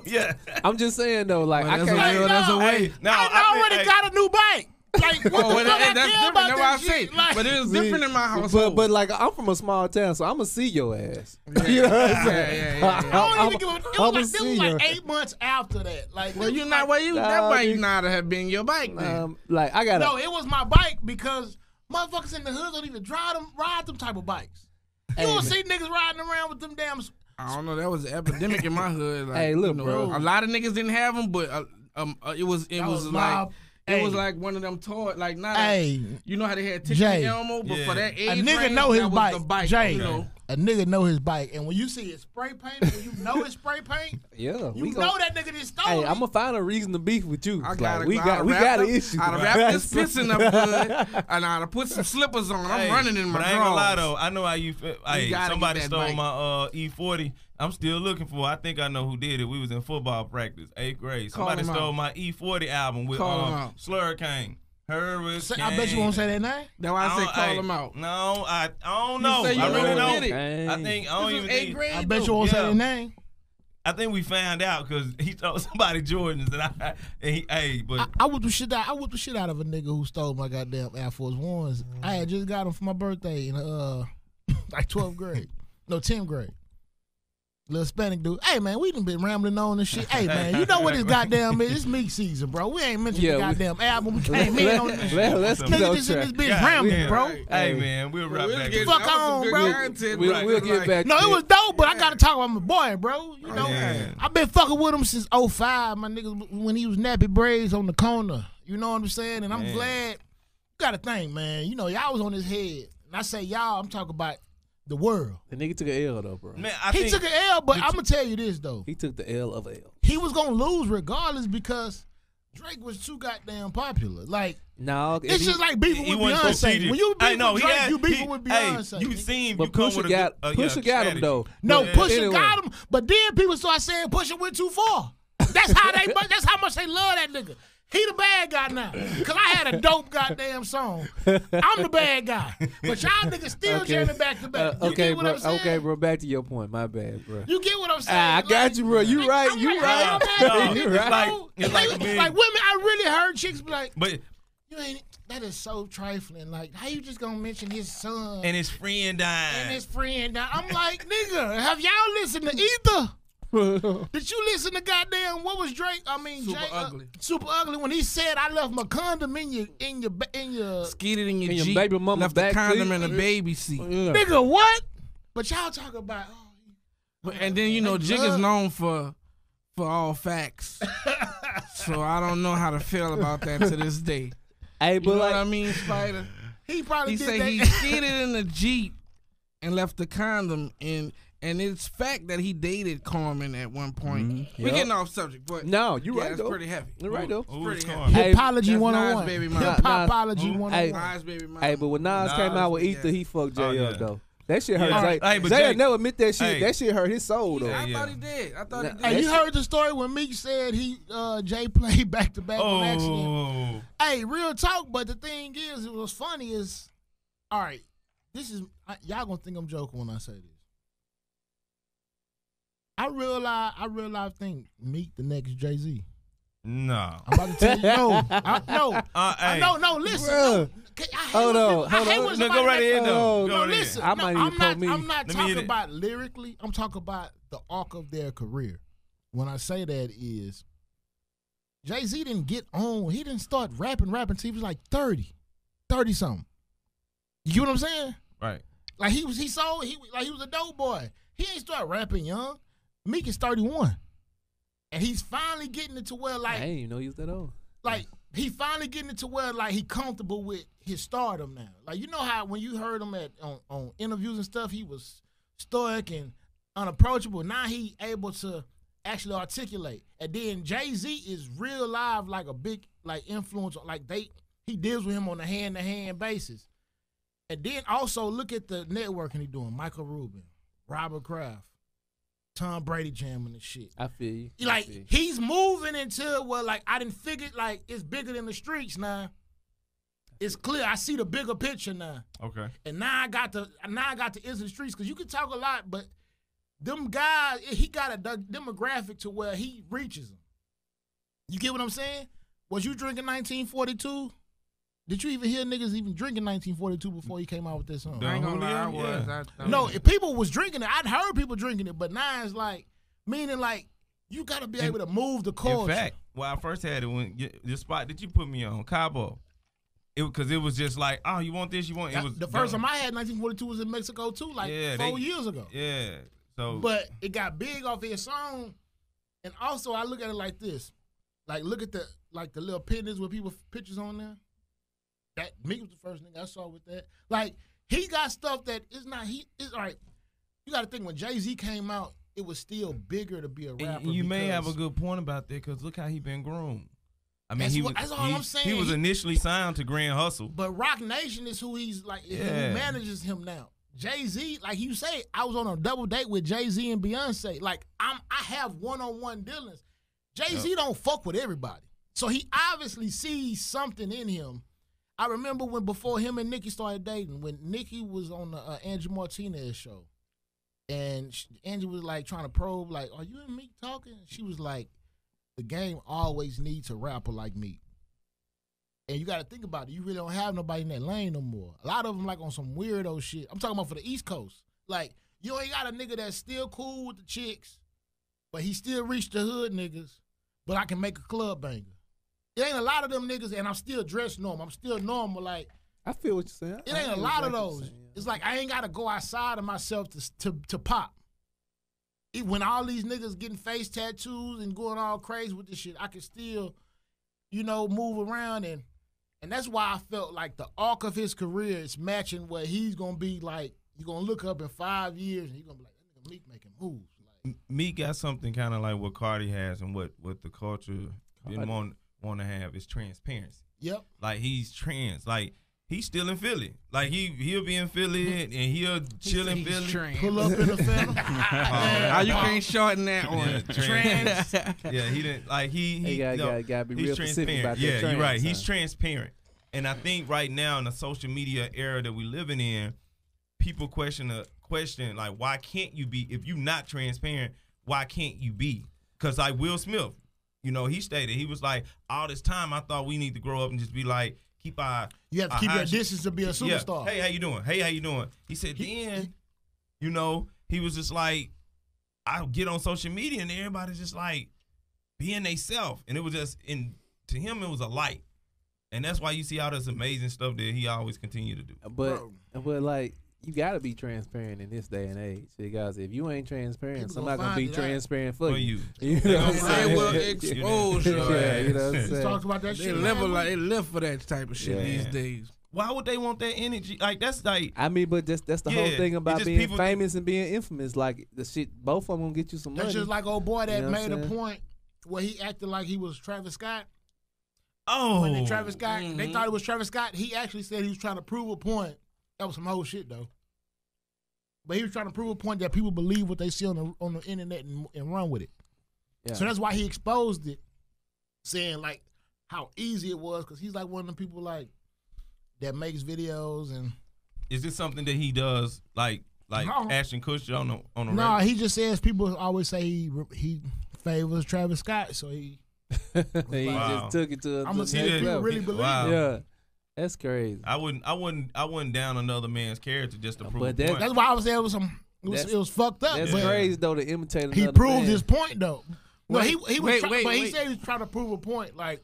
Yeah. I'm just saying though, like Well, I that's can't. a real- that's a way. Hey, no, I already think- got a new bike. Like, what Oh, the well, fuck I that's care different. about That's what I that say. shit? Like, But it was different in my household. But like I'm from a small town, so I'ma see your ass. Yeah, You know what I'm yeah, saying? yeah. I don't even give a, it I'ma was see like you. 8 months after that. Like, Well, it you was not like, well. You that Nah, bike dude. not have been your bike then. Like I gotta. no, it was my bike because motherfuckers in the hood don't even ride them type of bikes. You Hey, don't man. see niggas riding around with them damn. I don't know. That was an epidemic in my hood. Like, Hey, look, you know, bro. A lot of niggas didn't have them, but it was That like mob. it was Hey. like one of them toy, like not. Hey, You know how they had Tiffany Jay. Elmo, but Yeah. for that a age nigga range, know his that was bike. the bike. Jay, You know? a nigga know his bike, and when you see it spray painted, when you know it's spray paint, Yeah, you we know gon- that nigga just stole Hey, it. I'm gonna find a reason to beef with you. I Like, got we got an issue. I'd wrap this pissing up good, and I'd put some slippers on. I'm Hey, running in my but I ain't gonna lie drawers. though. I know how you feel. Hey, gotta somebody get that stole bike. my E40. I'm still looking for. I think I know who did it. We was in football practice, 8th grade. Call Somebody him stole out. my E40 album with Call him out. Slurricane. I bet you won't say that name. That's why I say call hey, him out. No, I don't You know. say you I really really don't. did it. I think I don't This even was 8th think. grade. I bet you though. won't say Yeah. that name. I think we found out because he told somebody Jordans but I whipped the shit out. I whipped the shit out of a nigga who stole my goddamn Air Force Ones. I had just got them for my birthday in like 12th grade, no 10th grade. Little Hispanic dude. Hey man, we done been rambling on and shit. Hey man, you know what this goddamn is? It's meat season, bro. We ain't mentioned Yeah, the goddamn album. We came in on this shit. Let's get Nigga on just in this track. bitch God rambling, damn. bro. Hey man, we'll wrap We'll back. get- Fuck that was some on, good bro. content, We'll right? get Like, back. No, to it was dope, but I gotta talk about my boy, bro. You know, Yeah. I've been fucking with him since 05, my nigga, when he was nappy braids on the corner. You know what I'm saying? And I'm Man. glad. You gotta think, man. You know, y'all was on his head. And I say y'all, I'm talking about the world. The nigga took an L though, bro. Man, I He think took an L, but I'm gonna tell you this though. He took the L of L. He was gonna lose regardless because Drake was too goddamn popular. Like, no, it's just like beefing with Beyonce. strategic. When you beef with Drake, you he- beefing with Beyonce. Hey, you seen but you come Pusha with got a Pusha got him though. No, Yeah. Pusha Anyway. got him, but then people start saying Pusha went too far. That's how much they love that nigga. He the bad guy now. Cause I had a dope goddamn song. I'm the bad guy. But y'all niggas still jamming back to back. You Okay, get what bro. I'm saying? Okay, bro. Back to your point. My bad, bro. You get what I'm saying? I got you, bro. You right. I'm You like, right. oh, man, You niggas, right. know, It's like a man. like women, I really heard chicks be like, But you ain't. That is so trifling. Like, how you just gonna mention his son and his friend died. and his friend? I'm like, nigga, have y'all listened to either? Did you listen to goddamn what was Drake? I mean, Super Jay, Ugly. Super Ugly when he said I left my condom in your Skeeted in your In your Jeep, baby mama left the back condom seat. in the baby seat. Yeah. nigga what? But y'all talk about And then, you know, Jig is known for all facts. So I don't know how to feel about that to this day. Hey, You but know like, what I mean, Spider? he probably He did said that. he skeeted in the Jeep and left the condom in. And it's fact that he dated Carmen at one point. Mm-hmm. We Yep. getting off subject, but no, you yeah, right it's though. pretty heavy. You right though. Who's pretty Carmen? Hey, Hipology that's 101. Nas' baby mama. Hipopology 101. Nas baby mama. Hey, but when Nas came out with Ether, he fucked Jay Oh, yeah. up though. That shit hurt Yeah. Zay. Hey, but Zay Jay- never admit that shit. Hey. That shit hurt his soul though. I Yeah. thought he did. I thought he Nah, did. Hey, you That heard the story when Meek said Jay played back to back on accident. Oh, Hey, real talk. But the thing is, it was funny is, all right, y'all gonna think I'm joking when I say this. I think Meek the next Jay-Z. no. I'm about to tell you, Hey. no, listen. Bruh. Hold on. No, go right ahead though. Oh, Go No, right listen. ahead. I might even quote me. I'm not Let me talking hit it. about lyrically. I'm talking about the arc of their career. When I say that is, Jay-Z didn't get on. He didn't start rapping until he was like 30 something. You get what I'm saying? Right. Like he was a dope boy. He ain't start rapping young. Meek is 31. And he's finally getting it to where I like didn't even know he was that old. he finally getting it to where like he comfortable with his stardom now. Like you know how when you heard him on interviews and stuff, he was stoic and unapproachable. Now he able to actually articulate. And then Jay-Z is real live like a big like influence. Like he deals with him on a hand-to-hand basis. And then also look at the networking he doing. Michael Rubin, Robert Kraft, Tom Brady jamming and shit. I feel you. Like he's moving into where like I didn't figure like it's bigger than the streets now. It's clear. I see the bigger picture now. Okay. And now I got to into the streets because you can talk a lot, but them guys, he got a demographic to where he reaches them. You get what I'm saying? Was you drinking 1942? Did you even hear niggas even drinking 1942 before he came out with this song? I ain't gonna lie, I Yeah. was. I No, if people was drinking it, I'd heard people drinking it, but now it's like, meaning like, you got to be able to move the culture. In fact, when I first had it, when the spot that you put me on, Cabo, because it was just like, oh, you want this, you want it was The first time I had 1942 was in Mexico too, like 4 years ago. Yeah. So But it got big off his song, and also I look at it like this, like look at the little pictures with people pictures on there. That Meek was the first nigga I saw with that. Like he got stuff that is not it's all right. You got to think when Jay-Z came out, it was still bigger to be a rapper. and you may have a because- good point about that because look how he been groomed. I mean, That's all I'm saying. He was initially signed to Grand Hustle. But Rock Nation is who he's like, who Yeah. manages him now. Jay-Z, like you say, I was on a double date with Jay-Z and Beyonce. Like I have one-on-one dealings. Jay-Z don't fuck with everybody. So he obviously sees something in him. I remember when before him and Nicki started dating, when Nicki was on the Angie Martinez show. And Angie was like trying to probe, like, are you and Meek talking? She was like, the game always needs a rapper like me. And you got to think about it. You really don't have nobody in that lane no more. A lot of them like on some weirdo shit. I'm talking about for the East Coast. Like, you ain't got a nigga that's still cool with the chicks, but he still reach the hood niggas, but I can make a club banger. It ain't a lot of them niggas, and I'm still dressed normal. I'm still normal. Like, I feel what you're saying. it ain't a lot of those. It's like I ain't got to go outside of myself to pop. When all these niggas getting face tattoos and going all crazy with this shit, I can still, move around and that's why I felt like the arc of his career is matching where he's gonna be like. You're gonna look up in 5 years and you're gonna be like, that nigga Meek making moves. Like, Meek got something kind of like what Cardi has and what the culture didn't want want to have is transparency. Yep. Like he's trans. Like he's still in Philly. Like he'll be in Philly and he'll chill in Philly. Trans. Pull up in the Philly. You can't shorten that one. Yeah, trans. Yeah, he didn't like he gotta be real specific about that. Yeah, trans, you're right. huh? He's transparent. And I think right now in the social media era that we're living in, people question like, why can't you be, if you're not transparent, why can't you be? Because like Will Smith, you know, he stated, he was like, all this time I thought we need to grow up and just be like, you have to keep your distance to be a superstar. Yeah. Hey, how you doing? Hey, how you doing? He said you know, he was just like, I get on social media and everybody's just like being they self. And it was just, to him, it was a light. And that's why you see all this amazing stuff that he always continue to do. But like, you gotta be transparent in this day and age, because if you ain't transparent, People somebody gonna be find transparent for you. You know what I'm They saying? will expose your Yeah, ass. you know what I'm We saying? talked about that They shit. live for that type of shit Yeah. these days. Why would they want that energy? Like, that's like, I mean, but that's the whole Yeah, thing it about just being people famous and being infamous. Like the shit, both of them gonna get you some money. That's just like old boy that You know what I'm made a saying? point where he acted like he was Travis Scott. oh. When they Travis Scott, they thought it was Travis Scott. He actually said he was trying to prove a point. That was some whole shit though. But he was trying to prove a point that people believe what they see on the internet and run with it. Yeah. So that's why he exposed it, saying like how easy it was, because he's like one of the people like that makes videos and. Is this something that he does, like No. Ashton Kutcher on the No, regular? he just says people always say he favors Travis Scott, so he. he Wow. just took it to I'm gonna the say next people level. really believe Wow. it. Yeah, that's crazy. I wouldn't down another man's character just to prove But a that- point. That's why I was there. It was fucked up. That's but crazy though to imitate another he proved man. his point though. No, he was. wait, but he wait. said he was trying to prove a point. Like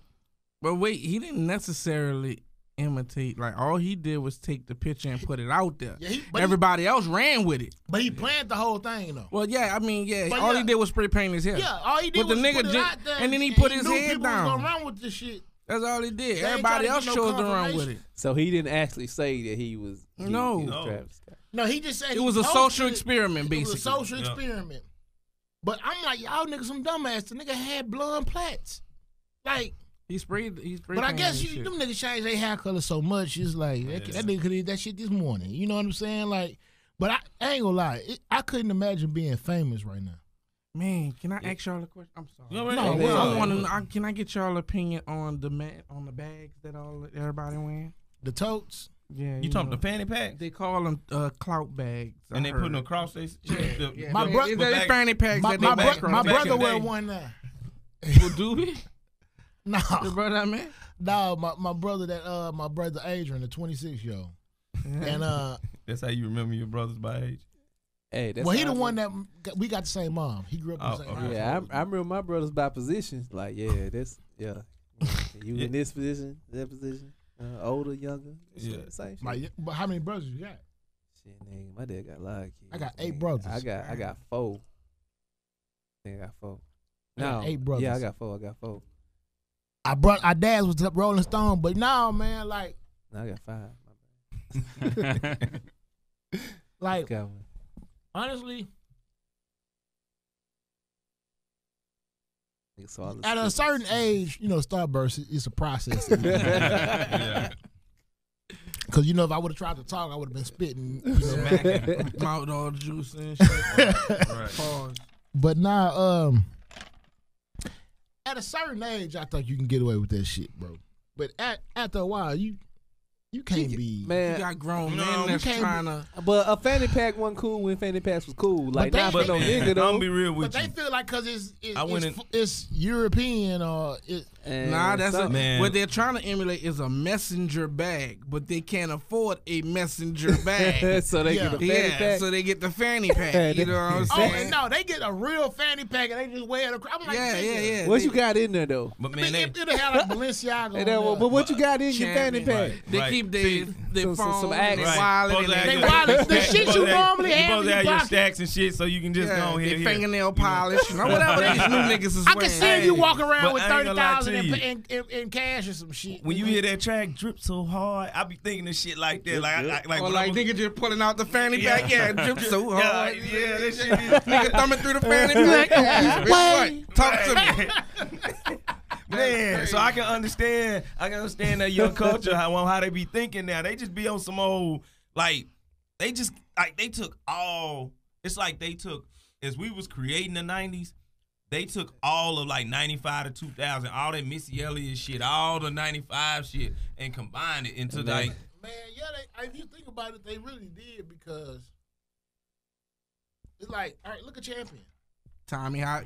But wait, he didn't necessarily imitate. Like all he did was take the picture and put it out there. Yeah, Everybody else ran with it. but he planned the whole thing though. Well, yeah, I mean, yeah. But all yeah. he did was spray paint his hair. Yeah, all he did But the was nigga put it just- out there, and then he put his knew head people down. was gonna run with this shit. That's all he did. ain't Everybody trying else to get no chose to run with confirmation. it. So he didn't actually say that he was. No. he was No. Travis Scott. No, he just said It was a posted social it. experiment, It basically. was a social Yeah. experiment. But I'm like, y'all niggas some dumbass. The nigga had blonde plaits. Like, He sprayed but I guess painted his them niggas change their hair color so much. It's like, that nigga could eat that shit this morning. You know what I'm saying? Like, but I ain't gonna lie. I couldn't imagine being famous right now. Man, can I ask y'all a question? I'm sorry. No, No, well, well, I want to. Can I get y'all opinion on the bags that everybody wearing? The totes. Yeah, you talking the fanny pack? They call them clout bags, And they put them across their chest. Yeah, My bro- it's fanny packs My, that they my, back bro- my back brother in the wear day. one now. Well, do he? No, Your brother, I mean? no, my brother my brother Adrian, the 26-year-old, and That's how you remember your brothers by age? Hey, that's well, he how the I one that we got the same mom. He grew up in the same okay. house. Yeah, I remember my brothers by positions. Like, yeah, you in this position, that position, older, younger. Yeah. Same shit. But how many brothers you got? Shit, nigga, my dad got a lot of kids. I got 8 nigga. brothers. I got 4. I think I got 4. I got No, 8 brothers. Yeah, I got 4. Our dads was up Rolling Stone, but now, man, like No, I got 5. My bad. Like Got one. honestly, Nigga saw all the at a shit. certain age, Starburst is a process. Yeah. Because if I would have tried to talk, I would have been spitting. Mouth all the juice and shit. Right. Pause. But now, at a certain age, I think you can get away with that shit, bro. But after a while, you can't be. You Man, got grown No, men you that's can't trying to. but a fanny pack wasn't cool when fanny packs was cool. Like, they- not for no but nigga I'm though. gonna be real But with they you. feel like because I went it's European or And Nah, that's some- Man. what they're trying to emulate is a messenger bag, but they can't afford a messenger bag. so they Yeah. get a fanny Yeah, pack. so they get the fanny pack. You know what I'm oh saying? and no, they get a real fanny pack and they just wear it. I'm like, yeah, nigga. yeah, yeah. What They- you got in there though? But I man, mean, they it'll have like Balenciaga. And on then, there. but what you got in your fanny Champion. pack? They Right. keep See, their phone, some their action. wallet, Supposed and to have They your- wallet, the you shit supposed you to have- normally you have supposed in to your have your pocket. stacks and shit, so you can just go yeah, ahead their here. fingernail polish, whatever these new niggas is I wearing. can see you walking around But with I ain't gonna lie to 30,000 you. in cash or some shit. When you hear that track drip so hard, I be thinking of shit like that. Like Or when like I'm- nigga just pulling out the fanny pack, yeah, drip so yeah, hard. yeah, that shit is. Nigga thumbing through the fanny pack. Bitch, what? Talk to me. Man, so I can understand that young culture, how they be thinking now. They just be on some old, like, they took all, it's like they took, as we was creating the 90s, they took all of like 95 to 2000, all that Missy Elliott shit, all the 95 shit, and combined it into like. Man, yeah, if you think about it, they really did, because it's like, all right, look at Champion. Tommy hot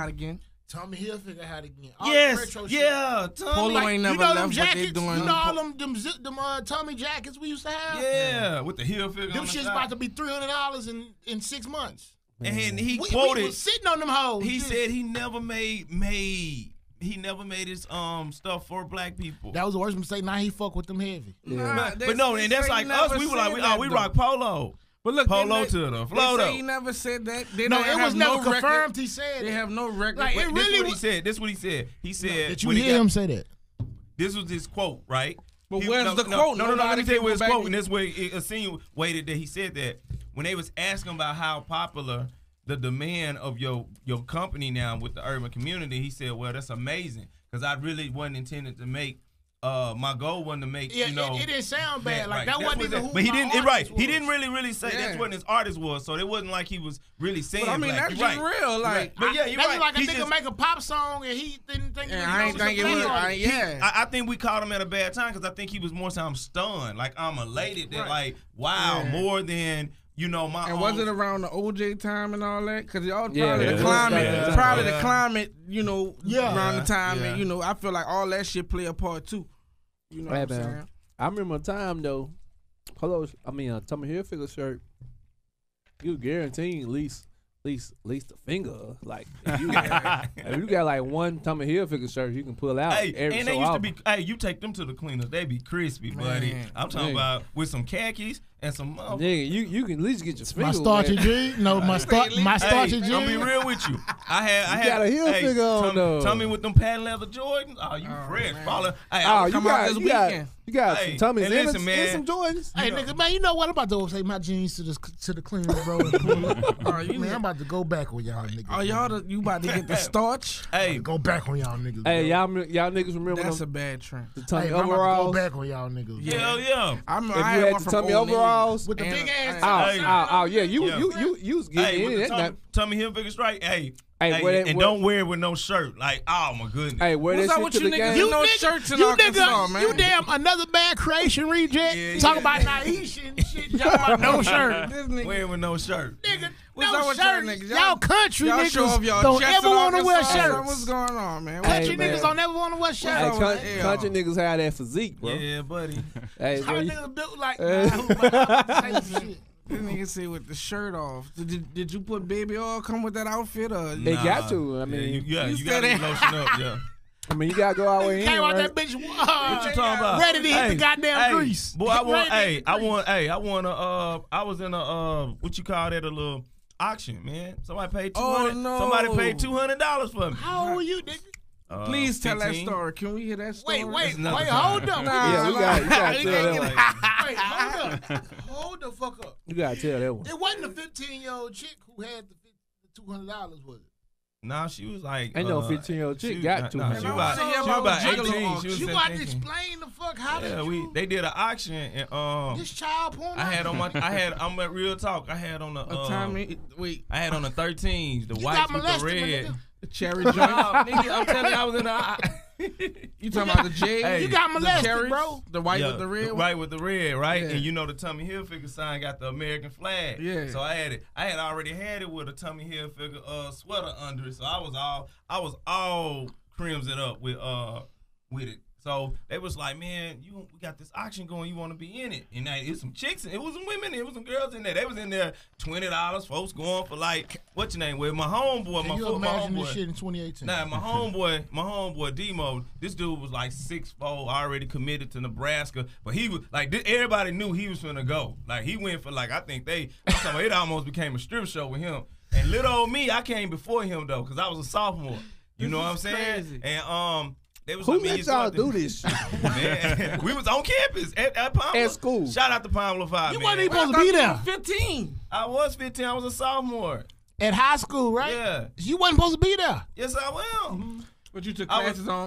again. Tommy Hilfiger had it again. Yes, yeah. Polo ain't never left, but they doing. You know all them Tommy jackets we used to have? Yeah, with the Hilfiger. Them shit's about to be $300 in 6 months. And he we quoted, was sitting on them hoes. He said he never made his stuff for black people. That was the worst mistake. Now he fuck with them heavy. Yeah. But no, and that's like us. We were like, we rock polo. But look, polo to the flow though. He never said that. No, it was never confirmed. He said they have no record. Like, it really what he said. This is what he said. He said. Did you hear him say that? This was his quote, right? But where's the quote? No. Let me tell you where his quote. And this way it insinuated that he said that when they was asking about how popular the demand of your company now with the urban community, he said, "Well, that's amazing, because I really wasn't intended to make." My goal wasn't to make, it didn't sound bad. Like, that wasn't even who but he my didn't, artist right. was. He didn't really say that's what his artist was. So it wasn't like he was really saying. But I mean, black. that's You're just right. real. Like, but yeah, you're that's right. like a He nigga just, make a pop song and he didn't think. I ain't think it was. I think we caught him at a bad time, because I think he was more so I'm stunned. Like, I'm elated that like, wow, more than. You know, my and own. was it around the OJ time and all that? Because y'all Yeah, probably yeah, the climate, yeah. probably the climate, you know, Yeah. around the time, Yeah. and you know, I feel like all that shit play a part too. You know what I'm saying? I remember a time though. Tommy Hilfiger shirt. You guaranteed at least the finger. Like, if you got like one Tommy Hilfiger shirt, you can pull out. Hey, every and so they used to often. be. Hey, you take them to the cleaners, they be crispy, buddy. Man. I'm talking about with some khakis and some. Nigga, you can at least get your finger. My starchy jeans? No, my starchy jeans. I'm be real with you. I had got a Hilfiger on though. Tommy with them patent leather Jordans. Oh, you fresh, baller. Hey, Oh, I'm you got Hey, some Tommy's and listen, man. and some Jordans. Hey, nigga, man, you know what? I'm about to take my jeans to the cleaners, bro. Man, I'm about to go back on y'all niggas. Oh, you about to get the starch? Hey, go back on y'all niggas. Hey, bro. y'all niggas remember That's them, a bad trend. the Tommy Hey, I'm about to overalls? go back on y'all niggas. hell yeah. I If you had had one the from Tommy Old Navy. overalls, With the And- big ass. Hey. you was getting Hey, in with that. the Tommy Hilfiger strike. Hey, where don't wear it with no shirt. Like, oh my goodness. Hey, wear What's that up shit with to you the niggas? game. You no shirts in Arkansas, man. You damn another bad creation reject. Yeah, Talk yeah. about Naisha and shit. Talking about no shirt. This nigga. Wear it with no shirt. Nigga, What's no up with shirt. y'all niggas? Y'all country Y'all show off niggas y'all don't chest ever in want to wear Arkansas. shirts. What's going on, man? Country man. niggas don't ever want to wear Hey, shirts. country niggas have that physique, bro. Yeah, buddy. Hey, How bro, niggas built like shit. This nigga say with the shirt off. Did you put baby oil come with that outfit or? they got to. I mean, you you gotta said lotion up, yeah. I mean, you gotta go all the way in. Came out Right? that bitch. What you talking about? Ready to hit the goddamn grease. Boy, I was in a what you call that, a little auction, man. Somebody paid $200. no. Somebody paid $200 for me. How old are you, nigga? Please tell that 15. story. Can we hear that story? Wait, another hold time. up. Yeah, you gotta you tell can't that get one. Wait, hold up. Hold the fuck up. You gotta tell that one. It wasn't a 15-year-old chick who had the $200, was it? Nah, she was like, Ain't no 15-year-old chick got nah, $200. she about She 18. She was You got to 15. explain the fuck how Yeah, did you they did an auction and this child porn. I'm at Real Talk. I had on the Tommy, wait, I had on the 13s, the You whites got with the molested, my red. nigga. the cherry joint. Nigga, I'm telling you, I was in the. You talking about the J? Hey, You got the molested, cherries, bro. the white Yeah, with the red. one? right with the red, right? Yeah. And you know the Tommy Hilfiger sign got the American flag. Yeah. So I had it. I had already had it with a Tommy Hilfiger sweater under it. So I was all crimson up with it. So they was like, man, we got this auction going. You want to be in it? And it's some chicks. It was some women. It was some girls in there. They was in there $20. Folks going for like, what's your name? With my homeboy, Can you my imagine homeboy. this shit in 2018? Nah, my homeboy Demo, this dude was like 6'4", already committed to Nebraska. But he was like, everybody knew he was finna go. Like he went for like, I think it almost became a strip show with him. And little old me, I came before him though, cause I was a sophomore. You know what I'm saying? Crazy. And they was Who like, man, let you y'all start do this shit? Man, we was on campus at Pamela. At school. Shout out to Pamela 5, You man. wasn't even supposed to be there 15. I was 15. I was a sophomore. at high school, right? Yeah. You wasn't supposed to be there. Yes, I will. But you took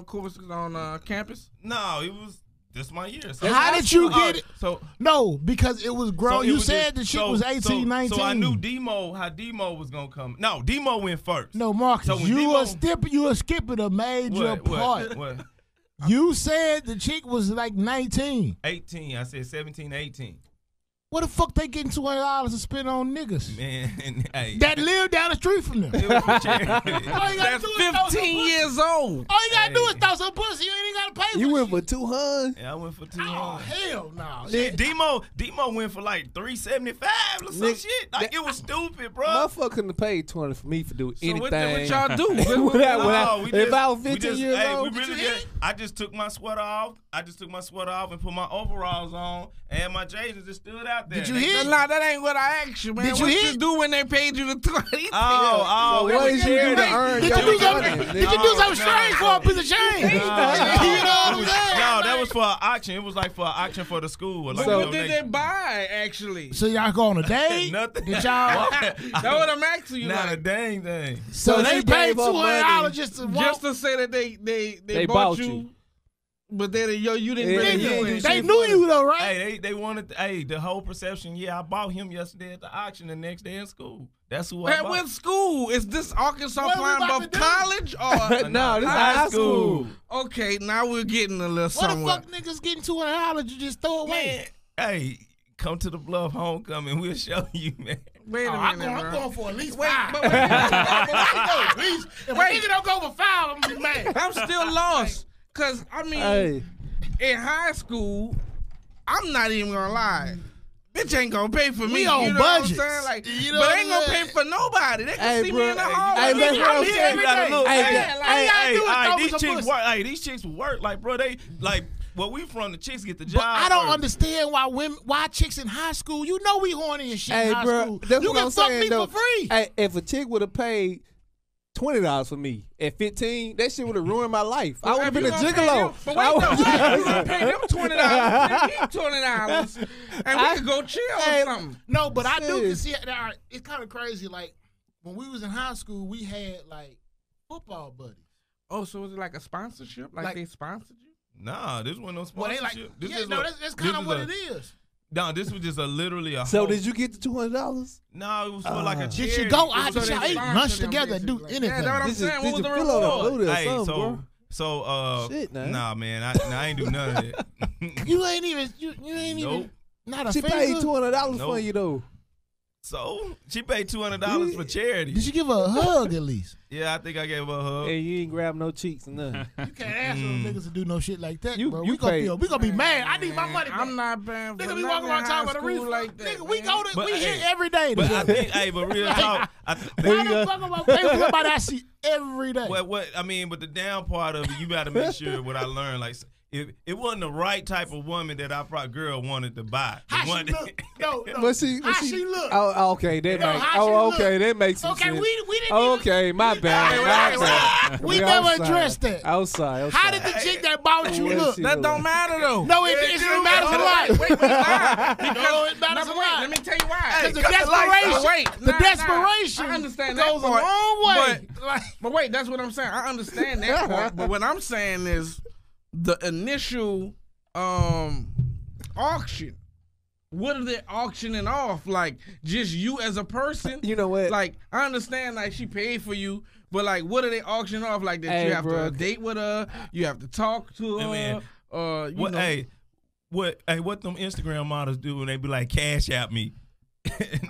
courses on campus? No, it was this my year. So how did you get it? So no, because it was grown. You said the shit was 18, 19. So I knew how Demo was gonna come. No, Demo went first. No, Marcus, so you were skipping a major part. What? You said the chick was like 19. 18. I said 17, 18. What the fuck they getting $200 to spend on niggas? Man, hey. That live down the street from them. That's 15 years old. All you gotta do is throw some pussy. You ain't even gotta pay for it. You went for 200? Yeah, I went for 200. Oh, hell no. Shit, Demo went for like 375 or some shit. Like, it was stupid, bro. Motherfucker couldn't have paid 200 for me for doing anything. What y'all do? If I was 15 years old, I just took my sweater off. And put my overalls on, and my J's just stood out there. Did you hit? Nah, that ain't what I asked you, man. Did you what you do when they paid you the 20? Oh, what did you do to earn Did you do something strange for a piece of change? You know what I'm saying? No, that was for an auction. It was like for an auction for the school. Like, what did they buy, actually? So y'all go on a date? Nothing. Did y'all? That's what I'm asking you. Not a dang thing. So they paid $200 just to say that they bought you. But then you didn't really do it. They knew you though, right? Hey, they wanted. The whole perception. Yeah, I bought him yesterday at the auction. The next day in school. That's who I bought. What school is this? Arkansas Pine Bluff College or no? This is high school. Okay, now we're getting a little somewhere. What the fuck niggas getting $200 you just throw away? Man, hey, come to the Bluff homecoming. We'll show you, man. Wait a minute, I'm going for at least 5. Wait, At least if a nigga don't go for 5, I'm gonna be mad. I'm still lost. Cause I mean, in high school, I'm not even gonna lie. Bitch ain't gonna pay for me. We on budget. Like, but ain't gonna pay for nobody. They can see me in the hall. Hey, that's what I'm saying. These chicks work. Like, bro, they like. Well, we from the chicks get the job. But I don't understand why chicks in high school. You know we horny and shit in high school. That's you what can I'm fuck saying, me though. for free. Hey, if a chick would have paid $20 for me at 15, that shit would have ruined my life. I would have been a gigolo. But wait, you gonna pay them $20, and we could go chill or something. No, but I do see it's kind of crazy. Like when we was in high school, we had like football buddies. Oh, so was it like a sponsorship? Like they sponsored you? Nah, this wasn't no sponsorship. That's kind of what it is. No, this was just literally a. So did you get the $200? No, it was for like a charity. Did you go? I ate lunch together, do anything. Yeah, that's what I'm saying. What was the reward? Hey, so shit, nah. Nah, man, I ain't do none of that. You ain't even not a She finger? paid $200 for you though. So she paid $200 for charity. Did you give her a hug at least? Yeah, I think I gave her a hug. Hey, you ain't grab no cheeks or nothing. You can't ask those niggas to do no shit like that, bro. We gonna be mad. I need my money back. I'm not paying for nigga be walking around talking about a refund like that. Nigga, we here every day. But I think, but real talk. Why the fuck am I paying for somebody I see every day? But the down part of it, you got to make sure what I learned, like. If it wasn't the right type of woman that I probably girl wanted to buy. How she look? No. How she look? Oh, okay, that makes sense. Okay, we didn't. Okay, my bad. We never addressed that. I'm sorry. How did the chick that bought you look? That don't matter though. No, it matters a lot. Wait, No, it matters a lot. Let me tell you why. Because the desperation I understand goes that a long way. But wait, that's what I'm saying. I understand that part. But what I'm saying is, the initial auction, what are they auctioning off? Like, just you as a person? You know what? Like, I understand, like, she paid for you, but, like, what are they auctioning off? Like, that you have to date with her, you have to talk to her, what them Instagram models do when they be like, cash out me?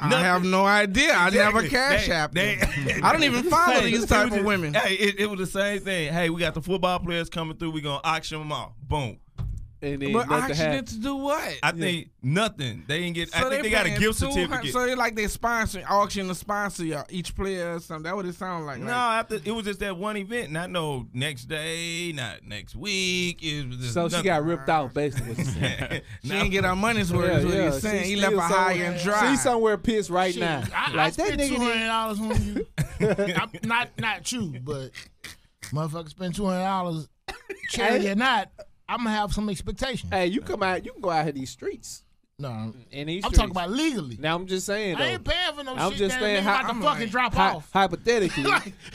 I have no idea. Exactly. I never cash app them. I don't even follow these type of women. Hey, it was the same thing. Hey, we got the football players coming through. We gonna auction them off. Boom. But auction it to do what? I think nothing. They didn't get. So I think they got a gift certificate. So they like they auction to sponsor each player or something. That what it sounds like. No, after it was just that one event. Not no next day, not next week. It was just so nothing. She got ripped out, basically. What you saying? She didn't get her money's worth. Is what he's saying. He left her high and dry. She's somewhere pissed right now. I spent $200 on you. Not you, but motherfucker spend $200, charity or not. I'm gonna have some expectations. Hey, you can go out here these streets. No, in these I'm streets. talking about legally. Now I'm just saying though. I ain't paying for no I'm shit. just saying how how- to fucking drop off. Hypothetically,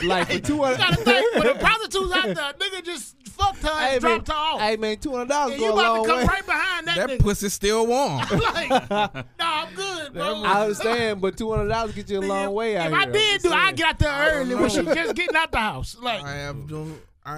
like for You 200. gotta think, but the prostitutes out there, nigga just fucked her and dropped her off. Hey man, $200 and you go a about long to come way. right behind that That nigga. pussy's still warm. Like, nah, I'm good, bro. I understand, but $200 get you a long way out If here. I did do, I get out there early when she just getting out the house. Like, I have done.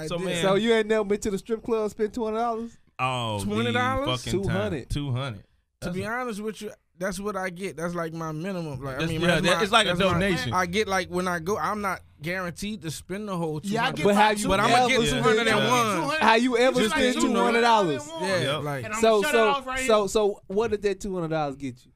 So, did. man, So you ain't never been to the strip club, spent $200? Oh, $20? fucking time. 200. 200. To be honest with you, that's what I get. That's like my minimum. Like I That's- mean, yeah, that's my- it's like a that's my- donation. I get like when I go, I'm not guaranteed to spend the whole 200. yeah, I get But about have you But I'ma get ever spent 201. How you ever Just spent like $200? Yeah, Yep. like And I'm So shut it off right here. so what did that $200 get you?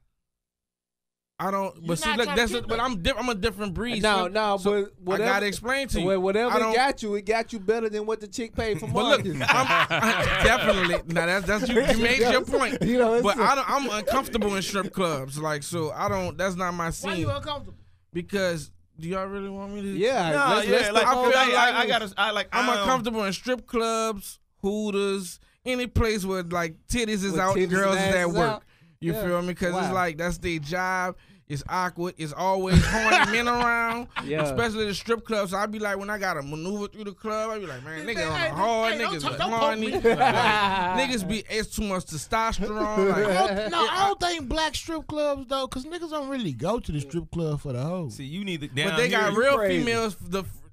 I don't. You're But see, not look, trying to that's get but that. I'm a different breed. No, so- no, so but whatever. I gotta explain to you. Well, whatever I don't- it got you better than what the chick paid for But look, marketing. definitely. Now that's you made your point. You know, But I'm uncomfortable in strip clubs. Like so, I don't. That's not my Why scene. you uncomfortable? Because do y'all really want me to? Yeah, No, let's like, I feel like I gotta, I'm uncomfortable in strip clubs, Hooters, any place where like titties is Where out, titties girls is and ass at is work. out? You Yeah. feel me? Because Wow. it's like that's their job. It's awkward. It's always horny men around. Yeah. Especially the strip clubs. So I be like, when I gotta maneuver through the club, I be like, man, nigga Hey, on the hard, hey, don't niggas talk- is don't poke horny. me. Like, niggas be it's too much testosterone. Like, I don't think black strip clubs though, cause niggas don't really go to the strip club for the hoes. See, you need to. but they got you real crazy. females.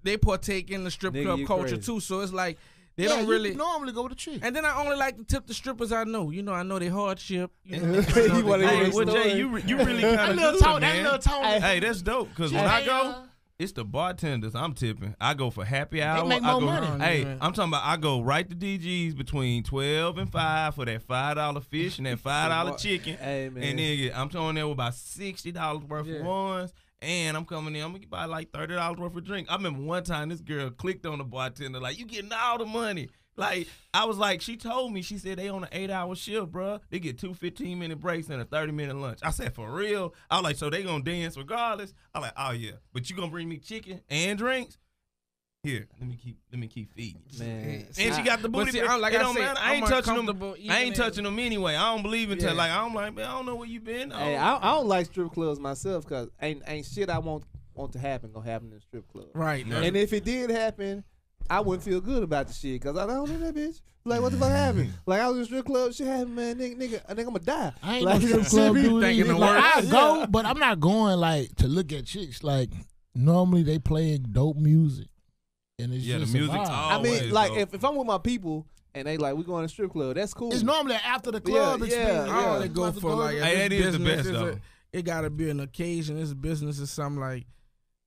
They partake in the strip Nigga, club you culture crazy. too. So it's like they Yeah, don't you really. normally go with a chick. And then I only like to tip the strippers I know. You know, I know they hardship. You know, You wanna Hey, hear well, story? Jay, you really kind That of little good, tone, that man. little tone. Hey, that's dope. Cause when I Hey, go, it's the bartenders I'm tipping. I go for happy hour. make I more go, money. Hey, Man. I'm talking about I go right to DG's between 12 and 5 for that $5 fish and that $5 chicken. Hey man, And then I'm throwing there with about $60 worth Yeah. of ones. And I'm coming in, I'm gonna buy like $30 worth of drink. I remember one time this girl clicked on the bartender, like, you getting all the money. Like, I was like, she told me, she said they on an 8-hour shift, bro. They get 2 15-minute breaks and a 30-minute lunch. I said, for real? I was like, so they gonna dance regardless? I like, oh yeah. But you gonna bring me chicken and drinks? Here, let me keep feeding you. man. And she got the booty. see, break. like It I don't said, matter. I I'm ain't touching them. uncomfortable even I ain't in- touching them anyway. I don't believe until Yeah. like I'm like, man, I don't know where you been. Hey, I don't like strip clubs myself because ain't shit I want to happen gonna happen in a strip club. right. Yeah. And if it did happen, I wouldn't feel good about the shit because I don't know that bitch. Like, what the fuck happened? Like, I was in a strip club, shit happened, man. Nigga, I think I'm gonna die. I ain't Like, no strip club dude. thinking the Like, I worst. go, but I'm not going like to look at chicks. Like normally they playing dope music, and it's Yeah, the just a music's vibe. I mean, always like, dope. if I'm with my people and they like, we going to strip club, that's cool. It's normally after the club Yeah, experience. yeah. I only You go have to for like to- if Hey, it's that is the business, best, it's though. it gotta be an occasion. It's business or something like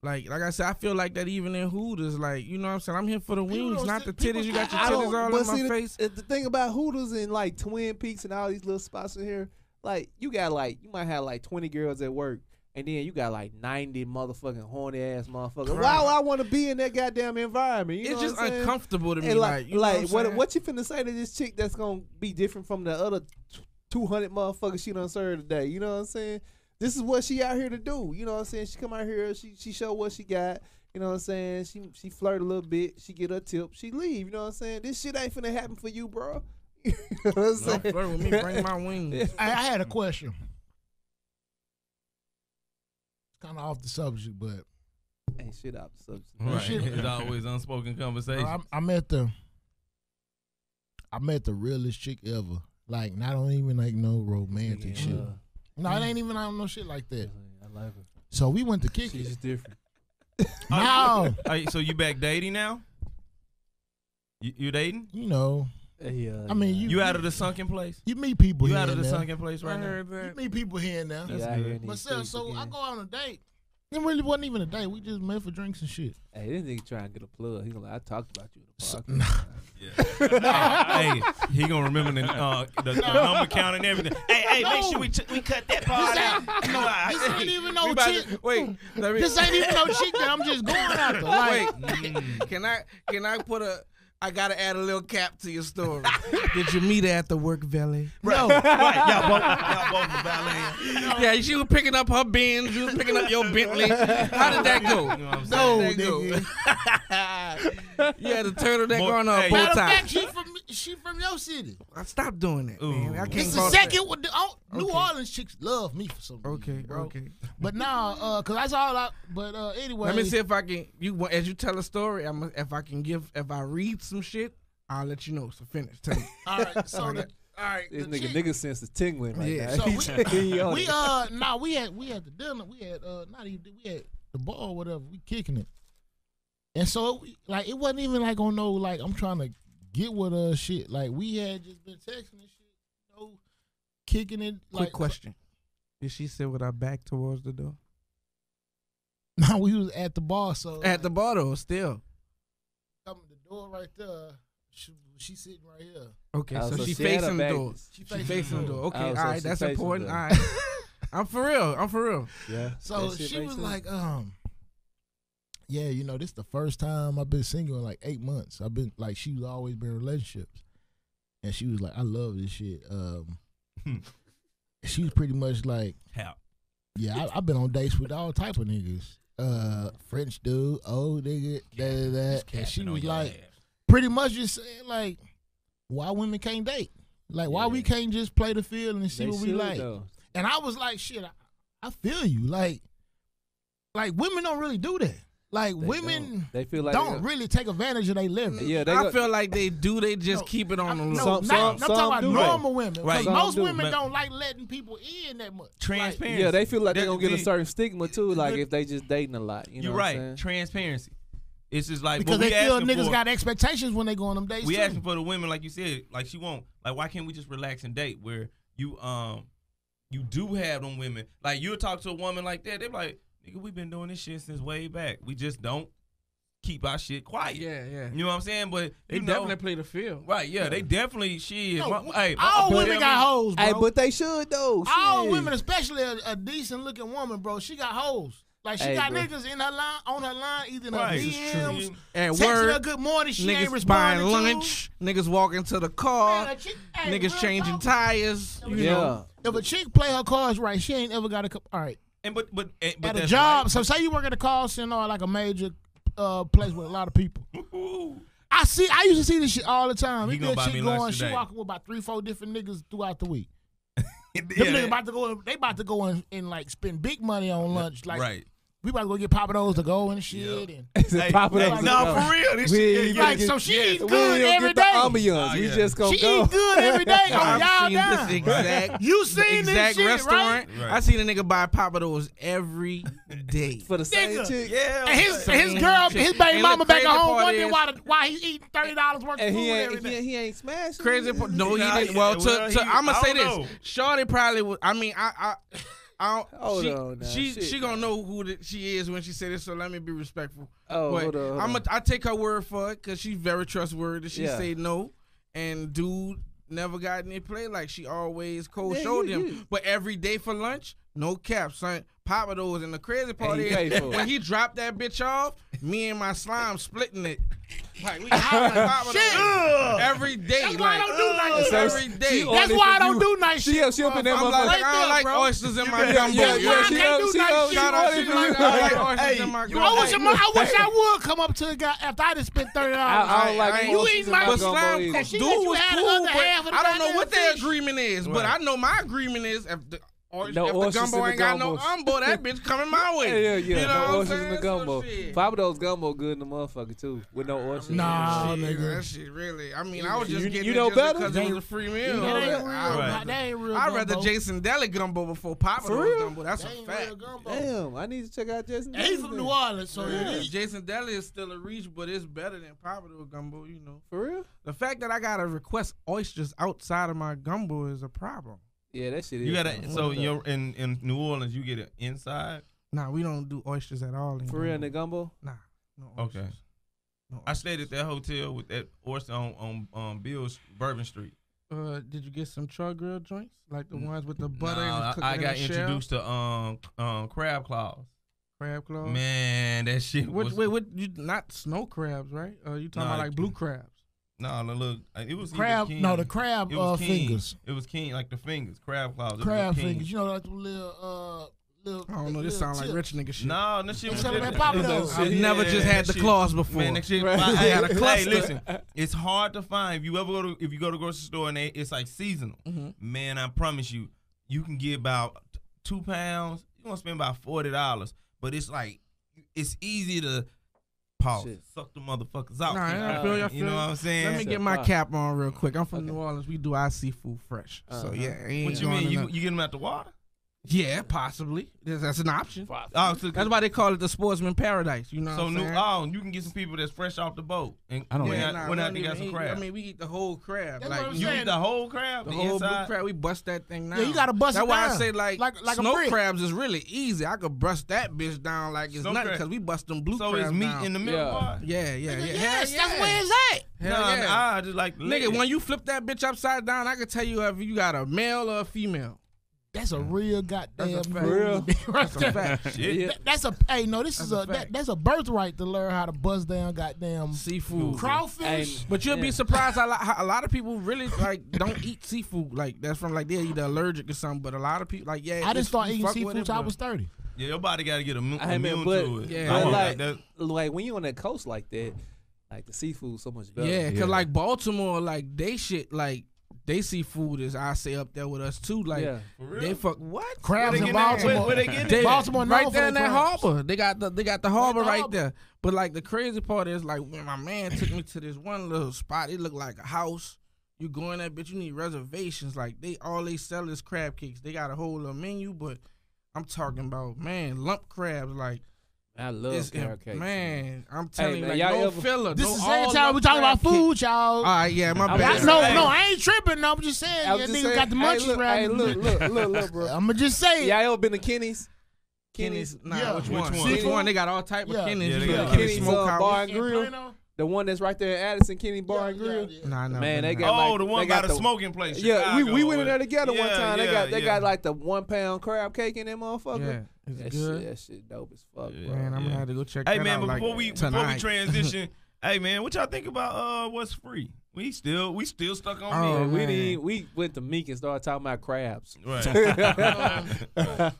I said. I feel like that even in Hooters. Like you know what I'm saying. I'm here for the People wings, don't not see- the titties. You got your I don't- titties all but in see, my face. The thing about Hooters and like Twin Peaks and all these little spots in here, like you got like you might have like 20 girls at work, and then you got like 90 motherfucking horny ass motherfuckers. Right. Why would I want to be in that goddamn environment? You It's know just what I'm saying? uncomfortable to me. And Like, you know what, I'm saying? what you finna say to this chick that's gonna be different from the other 200 motherfuckers she done served today? You know what I'm saying? This is what she out here to do. You know what I'm saying? She come out here, she show what she got. You know what I'm saying? She flirt a little bit. She get her tip. She leave. You know what I'm saying? This shit ain't finna happen for you, bro. You know what I'm Don't saying? flirt with me. Bring my wings. I had a question. It's kind of off the subject, but Ain't shit out the subject. Right. shit. It's always unspoken conversation. I met the realest chick ever. Like not on even like no romantic shit. No, it ain't even on no shit like that. I like her. So we went to kick She's it. just different. No, Hey, so you back dating now? You dating? you know, Yeah. I mean, You out of the sunken place? you meet people You here out of and the there. sunken place I right now? heard You that. meet people here and there. That's out good. here in these But still, streets so I again. go on a date. It really wasn't even a date. We just met for drinks and shit. Hey, this nigga trying to get a plug. He gonna like, I talked about you in the So- podcast. Hey, he gonna remember the number count and everything. Hey, make sure we cut that part out. This ain't even no We about chick. to- wait, let me, This ain't even no chick that I'm just going after. Like, wait. Can I put a? I gotta add a little cap to your story. Did you meet her at the work valet? no. Right, y'all both the valet. Yeah, she was picking up her Benz. You was picking up your Bentley. How did that go? You know what I'm No, saying? nigga. You had a turtleneck More- on her hey, bow Matter of tie. fact, she from she from your city. Stop doing that, man. I can't It's the call second with the New Okay. Orleans chicks love me for some reason, Okay, bro. okay. But now, cause that's all I. But anyway, Let me see if I can. As you tell a story, if I read some shit, I'll let you know. So finish. Tell me. All right, so all right, This the chick- nigga sense is tingling right Yeah. now. So He on we it. we had the dinner. We had we had the ball, whatever. We kicking it, and so like it wasn't even like on no like I'm trying to get with her shit. Like we had just been texting and shit, kicking it. Quick Like, question: did she sit with her back towards the door? No, we was at the bar. So At the bar though, still. coming the door right there. She sitting right here. Okay, Oh, so so she she had her facing the back- door. She She facing the door. Okay, Oh, all so right, she that's facing important. the All door. right, I'm for real. Yeah. So that shit she makes was sense. like, yeah, this is the first time I've been single in like 8 months. I've been like, she's always been in relationships, and she was like, I love this shit. She was pretty much like, How? yeah, I've been on dates with all type of niggas. French dude, old nigga, that. And she was like, pretty much just saying like, why women can't date? Like, why we can't just play the field and see They what we should, like? though. And I was like, shit, I feel you. Like women don't really do that. Like They women don't. They feel like don't really take advantage of their living. Yeah, they I go, feel like they do. They just keep it on the low. Some I'm talking about do normal women. Right. Because Some most do. women But- don't like letting people in that much. Transparency. yeah, they feel like they're That- gonna get a see, certain stigma too, like Look- if they just dating a lot. You know You're what I'm right. saying? Transparency. It's just like Because what they we feel asking niggas for, got expectations when they go on them dates. we too. asking for the women, like you said, like she won't. Like, why can't we just relax and date? Where you do have them women. Like, you'll talk to a woman like that, they're like, nigga, we've been doing this shit since way back. We just don't keep our shit quiet. Yeah. You know what I'm saying? But They you definitely know, play the field. right? Yeah, they definitely shit. No, Hey, all but women tell got me- hoes, bro. Hey, but they should though. all Shit. women, especially a decent looking woman, bro, she got hoes. Like she Hey, got bro. niggas in her line, on her line, either in her Right. DMs, At texting her work, good morning, she ain't niggas responding buying to. lunch, niggas walking to the car, Man, hey, real niggas changing talk. tires. You Yeah. know, If a chick play her cards right, she ain't ever got to come. All right, And but at a that's job. right. So say you work at a call center or like a major place with a lot of people. Ooh. I used to see this shit all the time. You You gonna buy chick me lunch going, she today. walking with about 3-4 different niggas throughout the week. Yeah, Them niggas that- about to go. They about to go and like spend big money on lunch. Like right. we about to go get Papados to go and shit. Yeah. And Say Hey, pop it hey, up. no, for real. This We shit, ain't yeah, even like get- so, she yes. eat We good ain't every get the day. ambiance. Oh, We yeah. just gonna She go. eat good every day. Oh, I've y'all seen done. this exact, You seen the this exact shit, restaurant. right? I seen a nigga buy Papados every day. For the same Nigga. chick. Yeah. And his Same girl, shit. his baby And mama the back at crazy home part wondering is- why he eating $30 worth of And food he every ain't day. he ain't smashing. Crazy. No, he Nah, didn't. yeah, Well, well, he- I'm gonna I say don't this. know. Shorty probably was. I mean, I Hold she, on now, she shit, gonna now. know who she is when she said it. So let me be respectful. Oh, But hold on. I take her word for it because she's very trustworthy. She Yeah. say no, and dude never got any play. Like she always cold Yeah, showed you- him. But every day for lunch, no cap, son. Papados, and the crazy part he paid is for it. when he dropped that bitch off, me and my slime splitting it. Like we hollering Papados every day. That's why I don't do nice So every she day. on That's it why for I don't you. do nice She shit. up in that I'm motherfucker. like, Right I don't there, like bro. oysters in my Yeah, gumbo. That's why I she can't up, do she nice up, shit. she Shout on out it to for you. you. I like oysters Hey, in my you gumbo. I wish I would come up to a guy after I just spent $30. I don't like I- you oysters eat in my my But gumbo slime, either. She dude let you was have the cool, other but half of the I don't know goddamn what their fish. agreement is. But Right. I know my agreement is if the No if the oysters gumbo in the ain't got no gumbos. gumbo, that bitch coming my way. Yeah, You know no what I'm oysters in the saying? gumbo. So shit. Papados gumbo good in the motherfucker too, with no oysters. Nah, Shit, nigga. that shit really. I mean, I was just You- getting you it know just better? because it was a free meal. That ain't real. Right. That ain't real. I'd rather gumbo. Jason Deli gumbo before Papados For real? gumbo. That's That a ain't fact. real gumbo. Damn, I need to check out Jason. And he's from New Orleans, so Yeah, it is. Jason Deli is still a reach, but it's better than Papados gumbo. You know, For real? the fact that I gotta request oysters outside of my gumbo is a problem. Yeah, that shit is. You gotta. kinda So fucked up. in New Orleans, you get it inside. Nah, we don't do oysters at all. In For real in gumbo. the gumbo? Nah, no Okay. oysters. No I stayed at that hotel with that oyster on Bill's Bourbon Street. Did you get some char grill joints like the ones with the butter Nah, and I in got the shell? introduced to crab claws. Crab claws. Man, that shit was. What? You not snow crabs, right? You talking Nah, about like blue crabs? No, look, it was either Crab, king. no, the crab It was king. fingers. It was king, like the fingers, crab claws. It was Crab king. fingers. You know, like the little I don't know. This sound like rich nigga shit. No, that shit was Some of that different. Papa I've never just had the claws before. Man, that shit. Right. Hey, listen, it's hard to find. If you go to the grocery store and it's like seasonal, man, I promise you, you can get about 2 pounds. You gonna spend about $40, but it's like it's easy to suck the motherfuckers out. Nah, I feel you. You know what I'm saying? Let me get my cap on real quick. I'm from New Orleans. We do our seafood fresh. So yeah. What you mean? You get them out the water? Yeah, possibly. That's an option. Oh, so That's why they call it the sportsman paradise. You know what I'm saying? You can get some people that's fresh off the boat. And I don't went out to get some crab. I mean, we eat the whole crab. That's Like what I'm You saying. eat the whole crab? the The whole blue inside? crab. We bust that thing down. Yeah, you gotta bust That's it why down. I say like a snow brick. crabs is really easy. I could bust that bitch down like it's Snow nothing crab. because we bust them blue So crabs it's meat down. in the middle Yeah. part? Yeah. Yes, Hell that's where it's at. Hell Nah, yeah. I just like Nigga, when you flip that bitch upside down, I can tell you if you got a male or a female. That's a real goddamn That's a fact. real. That's a fact. Shit. That's a hey no. This is That's a fact. that's a birthright to learn how to buzz down goddamn Seafood. crawfish. But you'll be surprised how a lot of people really like don't eat seafood. Like that's from like they're either allergic or something. But a lot of people like I didn't start eating seafood till I was 30. Yeah, your body got to get immune I mean, to it. yeah. I But want like, that. like when you on that coast like that, like the seafood so much better. Yeah, cause like Baltimore, like they shit like they seafood is I say up there with us too. Like Yeah. For real? they fuck what? Crabs Where they in getting that? Baltimore. Where they getting They, it? Baltimore known right for there their in that crabs. harbor. They got the harbor the right harbor. there. But like the crazy part is like when my man took me to this one little spot, it looked like a house. You go in that bitch, you need reservations. Like all they sell is crab cakes. They got a whole little menu, but I'm talking about lump crabs. Like I love it's carrot cakes. man. I'm telling man, you, y'all like no ever- filler. This no is all every time we lump talk about crab cake. food, y'all. All right, yeah, my I bad. was- No, Hey. I ain't tripping. No, I'm just saying. I Yeah, was just nigga saying, got the hey, munchies look, right. hey, look, bro. I'ma just say Y'all it. ever been to Kenny's? Kenny's, nah, Yeah. which Which one? one? Which one? They got all type of Yeah. Kenny's. Yeah, they You got know, Kenny's, Kenny's Smokehouse. bar and In grill. Plano? The one that's right there at Addison, Kenny Bar and Grill. Nah, I never Man, been they there. got Oh, like, the one they by got the smoking place. Yeah, we Chicago. went in there together one Yeah, time. yeah, They got like the 1 pound crab cake in that motherfucker. Yeah, it's That good. shit, that shit dope as fuck, Yeah. bro. Man, I'm Yeah. gonna have to go check Hey that man, out. but like, before we tonight. transition, hey man, what y'all think about what's free? We still stuck on Oh, me. man. We went to Meek and started talking about crabs. Right.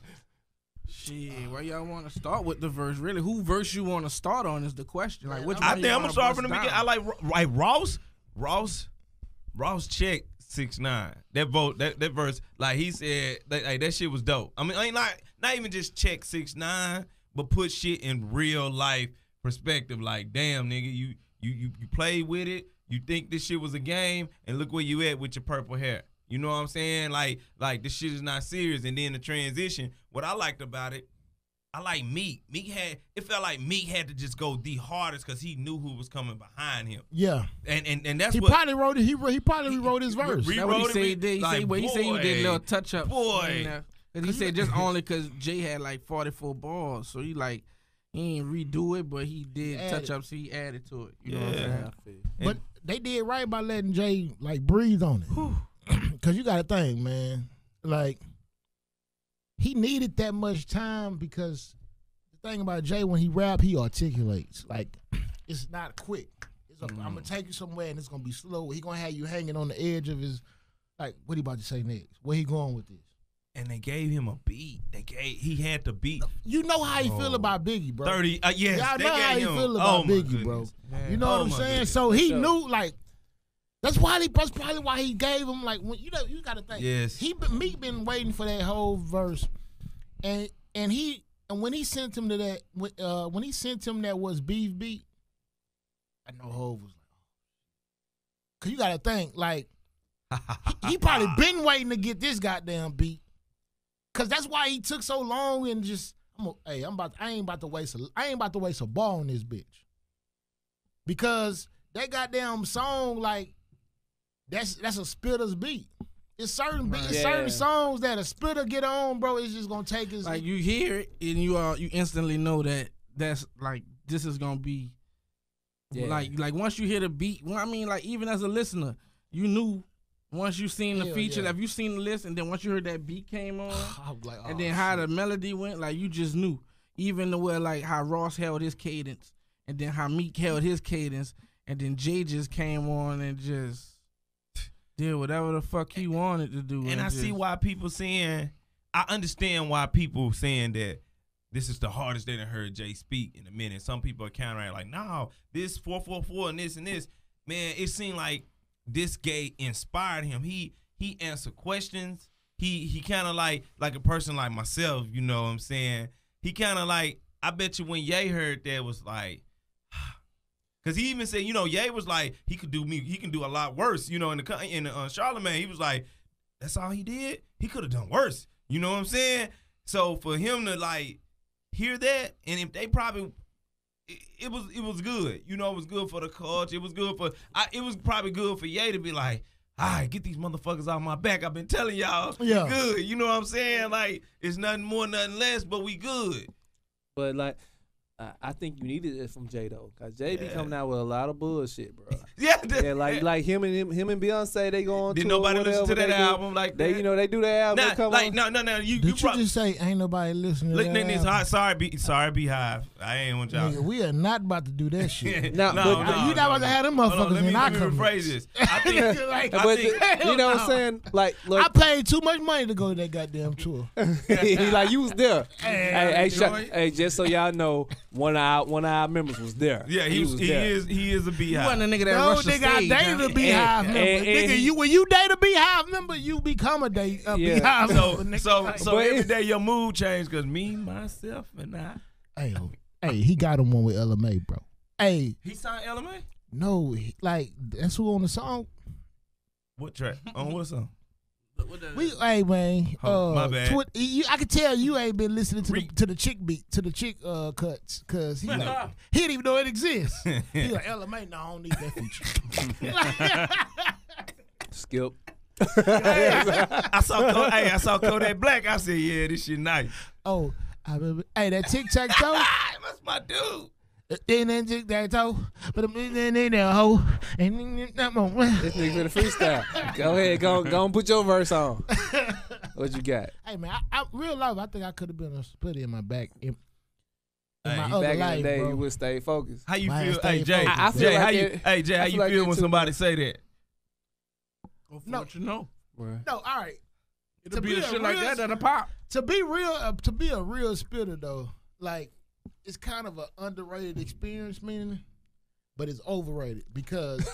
Shit, where y'all want to start with the verse? Really, who verse you want to start on is the question. Like, which I one think you I'm wanna gonna start bust from the down? beginning. I like Ross checked 6ix9ine. That vote, that verse, like he said, that shit was dope. I mean, I ain't not even just check 6ix9ine, but put shit in real life perspective. Like, damn, nigga, you played with it. You think this shit was a game, and look where you at with your purple hair. You know what I'm saying? Like this shit is not serious. And then the transition. What I liked about it, I like Meek. It felt like Meek had to just go the hardest because he knew who was coming behind him. Yeah, And that's he what probably wrote it. He probably rewrote his verse. re- That's what he rewrote said. it, He did. He like, said he did a little boy, touch up. boy. And he said just only because Jay had like 44 balls, so he ain't redo it, but he did Added. touch up, so he added to it. You know what I'm Yeah. saying? I feel you. But they did right by letting Jay like breathe on it. Cause you gotta think, man. Like he needed that much time because the thing about Jay when he rap, he articulates. Like it's not quick. I'm gonna take you somewhere and it's gonna be slow. He gonna have you hanging on the edge of his like what he about to say next? Where he going with this? And they gave him a beat. He had to beat You know how he feel about Biggie, bro. 30. Yes, Y'all they know how gave he him. feel about my Biggie, bro. goodness. Yeah. You know what I'm my saying? goodness. So he sure. knew like that's probably why he gave him like when you gotta think. Yes. Meek been waiting for that whole verse, and when he sent him to that when he sent him that was beef beat, I know Hov was like, cause you gotta think like he probably been waiting to get this goddamn beat, cause that's why he took so long and just I ain't about to waste a ball on this bitch, because that goddamn song like. That's a spitter's beat. It's certain certain songs that a spitter get on, bro. It's just gonna take his Like you hear it and you instantly know that's like this is gonna be like once you hear the beat. Well, I mean, like even as a listener, you knew once you seen the Hell feature. yeah. If you seen the list and then once you heard that beat came on, I was like, and then how the melody went, like you just knew. Even the way like how Ross held his cadence, and then how Meek held his cadence, and then Jay just came on and just did whatever the fuck he wanted to do. And I see why people saying, I understand why people saying that this is the hardest they done heard Jay speak in a minute. Some people are countering like, no, this 444 and this. Man, it seemed like this gay inspired him. He answered questions. He kind of like a person like myself, you know what I'm saying? He kind of like, I bet you when Ye heard that was like, because he even said, you know, Ye was like, he can do a lot worse, you know, in the Charlemagne, he was like, that's all he did? He could have done worse, you know what I'm saying? So for him to like hear that, and if they probably, it was good, you know, it was good for the culture, it was probably good for Ye to be like, all right, get these motherfuckers off my back. I've been telling y'all, we good. You know what I'm saying? Like, it's nothing more, nothing less, but we good. But like, I think you needed it from Jay though, cause Jay be coming out with a lot of bullshit, bro. Like him and Beyonce, they go on. Did nobody listen to that album like that? You know, they do that album. No. You just say ain't nobody listening to that album? Sorry, Beehive. I ain't want y'all. Nigga, we are not about to do that shit. No, you not about to have them motherfuckers in our company. Let me rephrase this. I think, you know what I'm saying? Like, look, I paid too much money to go to that goddamn tour. he like, you was there. Hey, just so y'all know, one of our members was there. Yeah, he is a Beehive. You wasn't a nigga that rushed the stage. I dated a Beehive member. Nigga, when you date a Beehive member, you become a Beehive member. So every day your mood changed because me, myself, and I. Hey, he got him one with LMA, bro. Hey, he signed LMA? No, like that's who on the song. What track? On what song? Hey man, my bad. I can tell you ain't been listening to the chick beat, to the chick cuts, cause he didn't even know it exists. He like LMA, no, I don't need that feature. Skip. I saw Kodak Black. I said, yeah, this shit nice. Oh, hey, that tic tac toe. That's my dude. This nigga for the freestyle. Go ahead, go and put your verse on. What you got? Hey man, I real life, I think I could have been put it in my back. In my back other in life, the day, bro. you would stay focused. How you feel? Hey Jay, I feel like how you feel when somebody say that? Go for what you know. No, all right. It'll be a shit like that that'll pop. To be a real spitter though, like it's kind of an underrated experience, meaning, but it's overrated because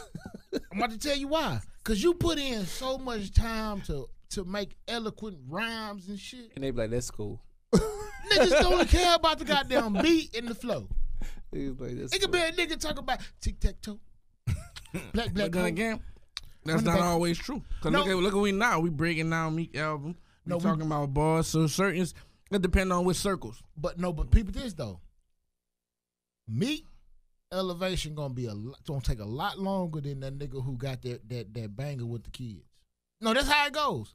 I'm about to tell you why. Because you put in so much time to make eloquent rhymes and shit. And they be like, that's cool. Niggas don't care about the goddamn beat and the flow. It could be a nigga talk about tic tac toe. Black. But then again, that's not always true. Cause look at we now. We breaking down Meek album. We talking about bars. So certain, it depends on which circles. But people, this though. Meek elevation gonna take a lot longer than that nigga who got that banger with the kids. No, that's how it goes.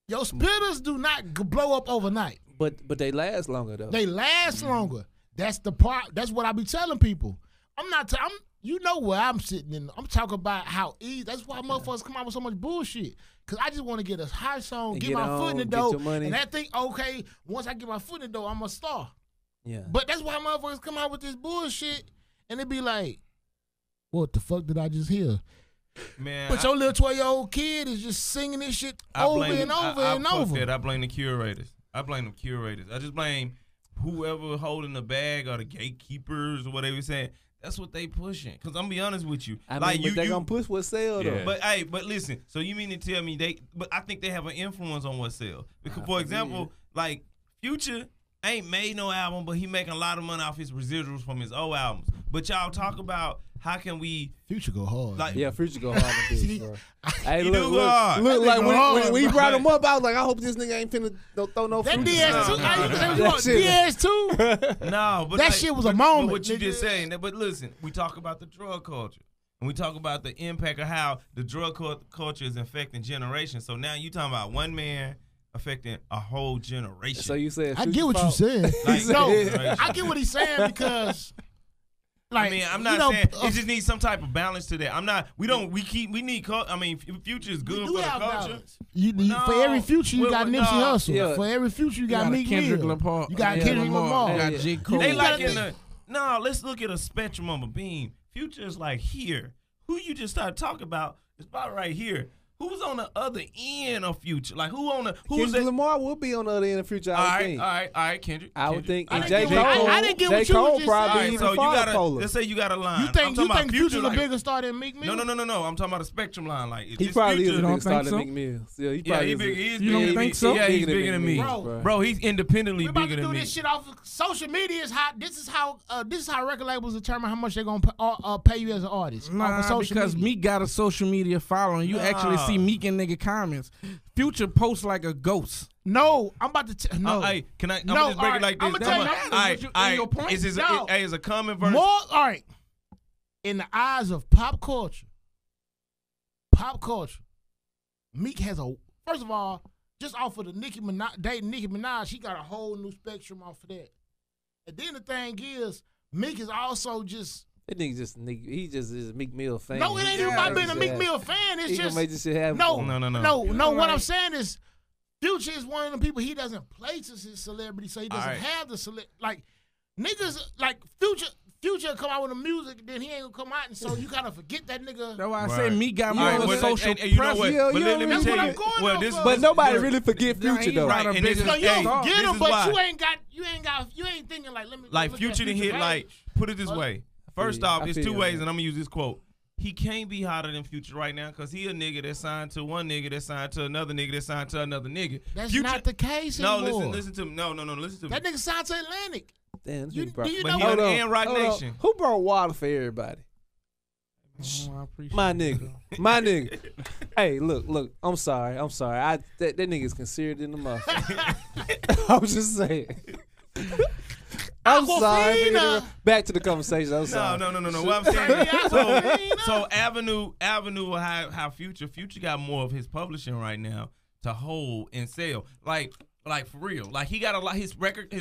Your spitters do not blow up overnight. But they last longer though. They last longer. That's the part. That's what I be telling people. You know where I'm sitting in. I'm talking about how easy. That's why motherfuckers come out with so much bullshit. Cause I just want to get a high song, get my foot in the door, and I think, okay, once I get my foot in the door, I'm a star. Yeah. But that's why motherfuckers come out with this bullshit, and they be like, "What the fuck did I just hear?" Man, but your little 12-year-old kid is just singing this shit over and over. I blame the curators. I just blame whoever holding the bag or the gatekeepers or whatever you're saying. That's what they pushing. Cause I'm gonna be honest with you. They gonna push what sell though. But listen. So you mean to tell me But I think they have an influence on what sell. Because for example, like Future ain't made no album, but he making a lot of money off his residuals from his old albums. But y'all talk about how can we Future go hard. Like, yeah, Future go hard with this, bro. Hey, look, like when we brought him up, I was like, I hope this nigga ain't finna throw no Future. That DS2. No, but that shit was a moment. But what you just saying? But listen, we talk about the drug culture. And we talk about the impact of how the drug culture is affecting generations. So now you talking about one man affecting a whole generation. So you said I get what you said. I get what he's saying because, like, I mean, I'm not saying it just needs some type of balance to that. I'm not. We need. I mean, Future is good for the culture. For every Future, you got Nipsey Hussle. Yeah. For every Future, you got Meek Kendrick Lamar. You got Kendrick Lamar. You got J. Cole. They like in the. No, let's look at a spectrum of a beam. Future is like here. Who you just started talking about is about right here. who's on the other end of Future? Like who's Kendrick that? Lamar will be on the other end of Future. I would think. All right, Kendrick. I would think. I And didn't J. get what- Cole. I didn't get J. what you Cole was just probably All right, even so you farther gotta polar. let's say you got a line. You I'm think talking about Future's a like, bigger star than Meek Mill? No. I'm talking about a spectrum line. Like He this probably is Future, a don't bigger star think than so? Meek Mill. Yeah, he Yeah, probably he is. big. He's You don't big. think so? Yeah, he's bigger than me. Bro. Bro, he's independently We're about bigger to do than me. this shit off of social media. Is how this is how record labels determine how much they're gonna pay you as an artist. off Nah, of social because media. Meek got a social media following. You actually see Meek in nigga comments. Future posts like a ghost. No, I'm about to no. Hey, can I? I'm No, gonna just break all it like right, this. I'ma tell you All now, right, your all right. point? It's a common verse. More all right. In the eyes of pop culture, Meek has a first of all, just off of the Nicki Minaj, he got a whole new spectrum off of that. And then the thing is, Meek is also just That nigga he just is a Meek Mill fan. no, it ain't even about being a Meek Mill fan. It's He gonna just make this shit happen. no, for him. no. What Right. I'm saying is, Future is one of the people he doesn't place as his celebrity, so he doesn't Alright. have the like niggas like Future come out with the music, then he ain't gonna come out, and so you kind of forget that nigga. That's why I Right. say Meek got All more right, of a well, social and you know what? presence. Yeah, But you let me know tell what you. I'm going Well, off this, of. But this- nobody this- really forget Yeah, Future he's though. right. Right, and bigger this No, is, you hey, don't this get him, is but why. you ain't thinking like let me Like look Future at didn't hit Future like. page. Put it this way. First you. off, I it's feel two you, ways, man. and I'm gonna use this quote. He can't be hotter than Future right now because he a nigga that's signed to one nigga that's signed to another nigga that's signed to another nigga. That's Future, not the case no, anymore. listen to me. No, listen to me. That nigga signed to Atlantic. Damn, You- do you But know he what? on and Rock hold on. Nation. Who brought water for everybody? Oh, I appreciate My it, nigga. though. My nigga. Hey, look. I'm sorry. That nigga's considered in the motherfucker. I'm just saying. I'm sorry. Aquafina. Back to the conversation. I'm sorry. No. What I'm saying is, Aquafina. so Avenue how Future got more of his publishing right now to hold and sell. Like for real. Like he got a lot. His record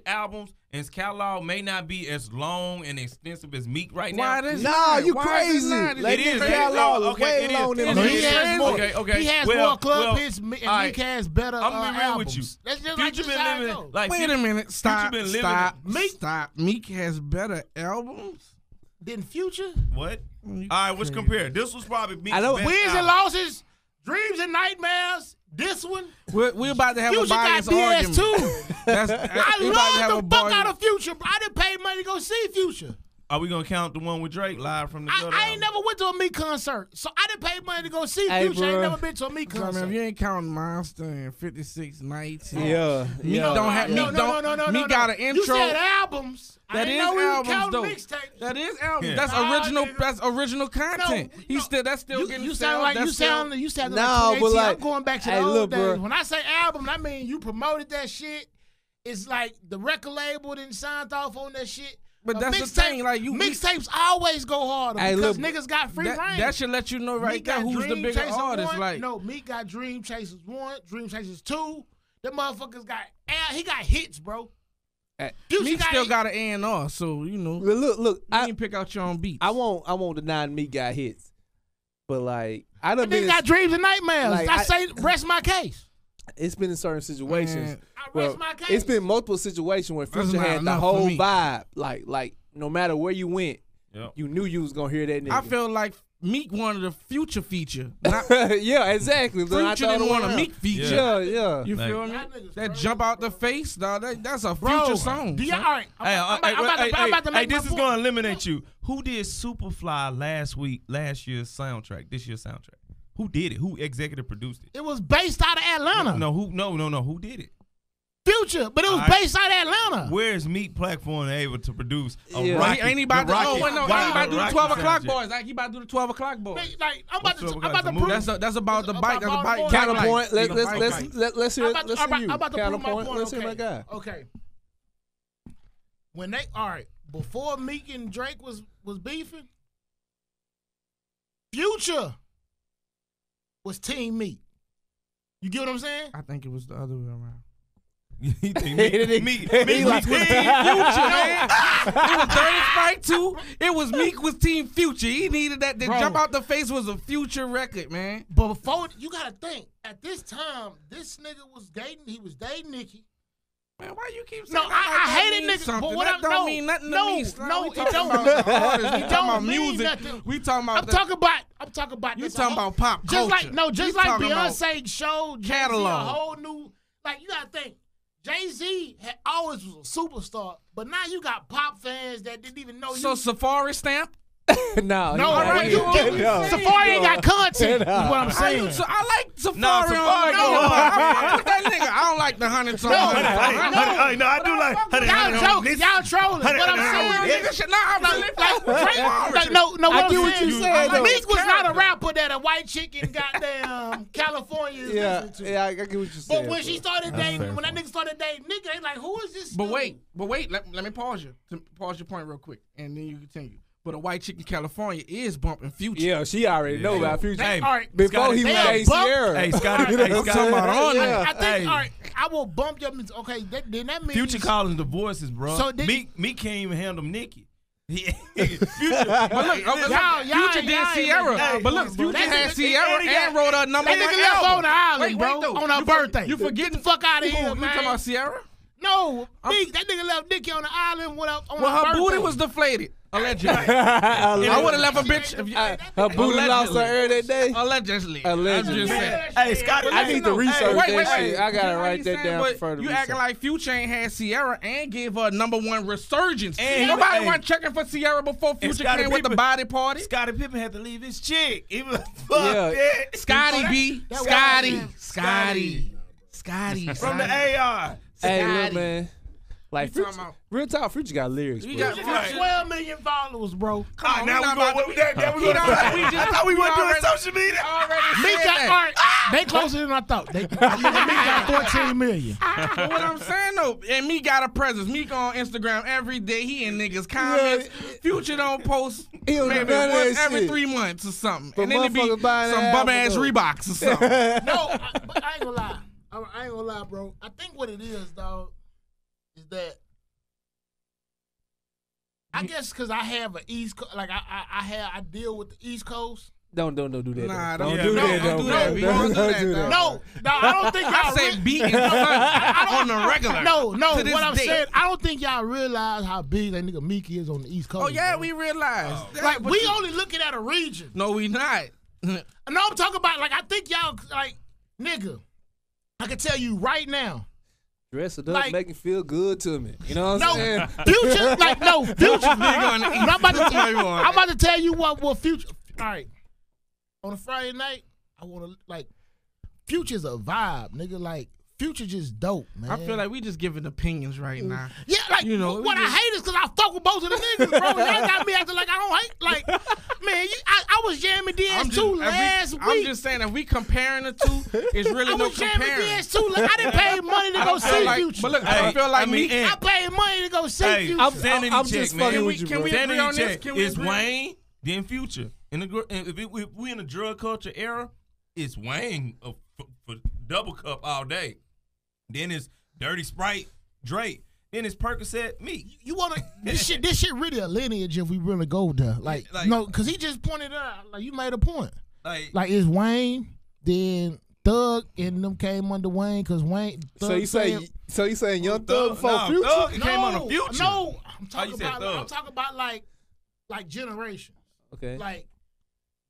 albums and his catalog may not be as long and extensive as Meek right now. Why this Nah, not? you Why is crazy. this not? Like, It is. this catalog is Okay, way it is. longer than It No, is. he Meek. has more. Okay. He has Well, more club well, hits, and all right. Meek has better I'm gonna be real with you. albums. That's just Future like this been how it living goes. like Wait a minute. Stop. been living Stop. Meek- Stop. Meek has better albums. Then Future, what? You All right, let's crazy. compare. This was probably Meek's I know- best Wins and album. Losses, Dreams and Nightmares. This one, We're about to have Future a got biased argument. BS2. That's, I we about to have a love the fuck bar- out of Future. I didn't pay money to go see Future. Are we gonna count the one with Drake live from the gutter? I ain't never went to a Meek concert, so I didn't pay money to go see Hey, Future. I ain't bruh. never been to a Meek I mean, concert. if you ain't counting Monster and 56 Nights, and Yeah. Meek yeah. don't have. no, Meek no, don't. no, no, no, Meek no. got an intro. You said albums. I That didn't is know we were albums, counting though. mixtapes. That is albums. Yeah. That's Nah, original. nigga. That's original content. No, He's still. That's still You, getting. you sold. sound like That's you still- sound like No, 2018. but like- I'm going back to the hey, old look, days. bruh. When I say album, I mean you promoted that shit. It's like the record label didn't sign off on that shit. But A that's the mixtape- thing. Like you. mixtapes always go harder Hey, because look, niggas got free reign. That should let you know right Meek there got who's the Dream bigger Chaser artist. 1. Like No, Meek got Dream Chasers 1, Dream Chasers 2. Them motherfuckers he got hits, bro. Future Meek still hits. got an A&R, so you know. Look. You can pick out your own beats. I won't deny Meek got hits, but like I done Nigga been. got dreams and nightmares. Like, I say rest my case. It's been in certain situations. Man, I Well, rest my case. it's been multiple situations where That's Future not had the enough for whole me. vibe. Like no matter where you went, Yep. you knew you was gonna hear that nigga. I feel like Meek wanted a Future feature. Not yeah, exactly. Then I Future thought didn't it want a was- Meek feature. Yeah. You Like- feel me? That nigga's That crazy, jump out the bro. face, dog. That's a Bro, Future song. Do you, all son. right. I'm about to make this my is point. gonna eliminate you. Who did Superfly last year's soundtrack? This year's soundtrack. Who did it? Who executive produced it? It was based out of Atlanta. No. Who did it? Future, but it was All right. based out of Atlanta. Where's Meek platform able to produce a Yeah. Rocky? Ain't he about the to? Rocky- Oh, wait, no, Wow, he about to do the Rocky 12 o'clock soundtrack. boys. Like he about to do the 12 o'clock boys. Like I'm about What's to up, I'm guys? about to The movie? prove. That's about the About bike. That's a Baltimore. bike. Counterpoint. Bike. Let's Bike. let's hear I'm you. about to prove my Counterpoint. point. Let's hear my guy. Okay. When they before Meek and Drake was beefing, Future was Team Meek. You get what I'm saying? I think it was the other way around. You think He Meek like- was Future, man. It was Dirty Sprite too. It was Meek was Team Future. He needed that. The Bro. jump out the face was a Future record, man. But before you gotta think, at this time, this nigga was dating. He was dating Nicki. Man, why you keep saying No, I hate it, nigga. But what that don't mean nothing to me. We talking about the artists. We talking about music. We talking about. I'm talking about. You talking about pop culture. Just like Beyonce showed catalog. Jay-Z a whole new. Like you gotta think, Jay-Z had always was a superstar, but now you got pop fans that didn't even know. So Safari Stamp. No, all right. Safari ain't got content. Is what I'm saying. So I like Safari. No, Safari. I with that nigga. I don't like the 100 songs. No, I do like. Y'all joking. Y'all trolling. What I'm saying. No, what I'm saying. Meek was not a rapper that a white chick in goddamn California is listening to. Yeah, I get what you're saying. But when she started dating, when that nigga started dating nigga, they like, who is this? But wait. Let me pause you. Pause your point real quick, and then you continue. But a white chick in California is bumping Future. Yeah, she already know about Future. Hey, before he was dating Sierra. Hey, Scotty. I'm talking about on I think, all right, I will bump your. Okay, then that means Future calling the voices, bro. So Meek can't even handle Nicki. Future, but look, Future did Sierra. But look, Future had Sierra and wrote a number one album. That nigga left on the island, bro, on her birthday. You forgetting? Get the fuck out of here, man. You talking about Sierra? No, that nigga left Nicki on the island on her birthday. Well, her booty was deflated. Allegedly. I would have left a bitch if her booty lost her hair that day. Allegedly. I'm just saying. Hey, Scotty, I need to research that shit. I gotta you write that down for the You research. acting like Future ain't had Sierra and gave her number one resurgence. And nobody went checking for Sierra before Future came with the body party. Scottie Pippen had to leave his chick. He was fuck that. Scotty B. Scotty. From the AR. Hey, look, man. Like, real talk, Future got lyrics, bro. You got 12 million followers, bro. Come on, now we going I thought we weren't doing social media. Meek got art. They closer than I thought. Meek got 14 million. But what I'm saying, though, and Meek got a presence. Meek on Instagram every day. He in niggas' comments. Future don't post maybe once every 3 months or something. But and then it be some bum-ass Reeboks or something. No, but I ain't gonna lie. I ain't gonna lie, bro. I think what it is, dog, is that I guess because I have an East Coast, like I deal with the East Coast. Don't do that. Nah, don't do that. Don't do that. No, I don't think y'all. I say beating on the regular. No. What I'm saying, I don't think y'all realize how big that nigga Meek is on the East Coast. Oh yeah, bro. We realize. Like we only looking at a region. No, we not. No, I'm talking about like I think y'all like nigga. I can tell you right now. Dress it up, make it feel good to me. You know what I'm saying? Future. I'm about to tell you what Future. All right. On a Friday night, I want to Future's a vibe, nigga. Like Future just dope, man. I feel like we just giving opinions right now. Yeah, like you know what I hate is because I fuck with both of the niggas, bro. Y'all got me acting like I don't hate. Like, man, I was jamming DS2 last week. I'm just saying if we comparing the two, it's really no comparing. I was jamming DS2. I didn't pay money to go see Future. But look, I feel like I paid money to go see Future. I'm just fucking with you, bro. Can we agree on this? It's Wayne, then Future. If we in the drug culture era, it's Wayne for double cup all day. Then it's Dirty Sprite, Drake. Then it's Percocet, Meek. You wanna this shit really a lineage if we really go there. Like no, because he just pointed out like you made a point. Like it's Wayne, then Thug and them came under Wayne because Wayne. Thug so you saying Young Thug before Future? Thug came under Future. No, I'm talking about like generations. Okay. Like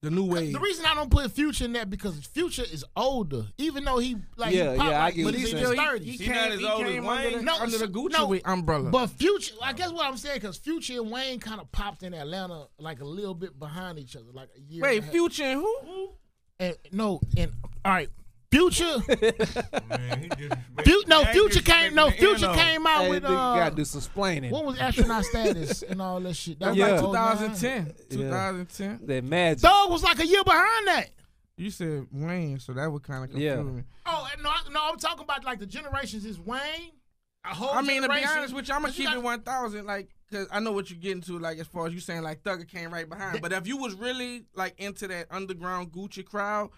the new wave. The reason I don't put Future in that because Future is older, even though he I get but he's in his 30s. He not as old as Wayne. Under the Gucci umbrella. But Future, I guess what I'm saying, because Future and Wayne kind of popped in Atlanta like a little bit behind each other, like a year. Wait, Future and who? All right. Future, Future came out with. Gotta do some explaining. What was astronaut status and all that shit? That was like 2010. 2010. That magic. Thug was like a year behind that. You said Wayne, so that would kind of confuse me. Oh no, I'm talking about like the generations is Wayne. I mean, to be honest with you, I'm gonna keep it 1,000. Like, cause I know what you're getting to. Like, as far as you saying, like Thugger came right behind. But if you was really like into that underground Gucci crowd.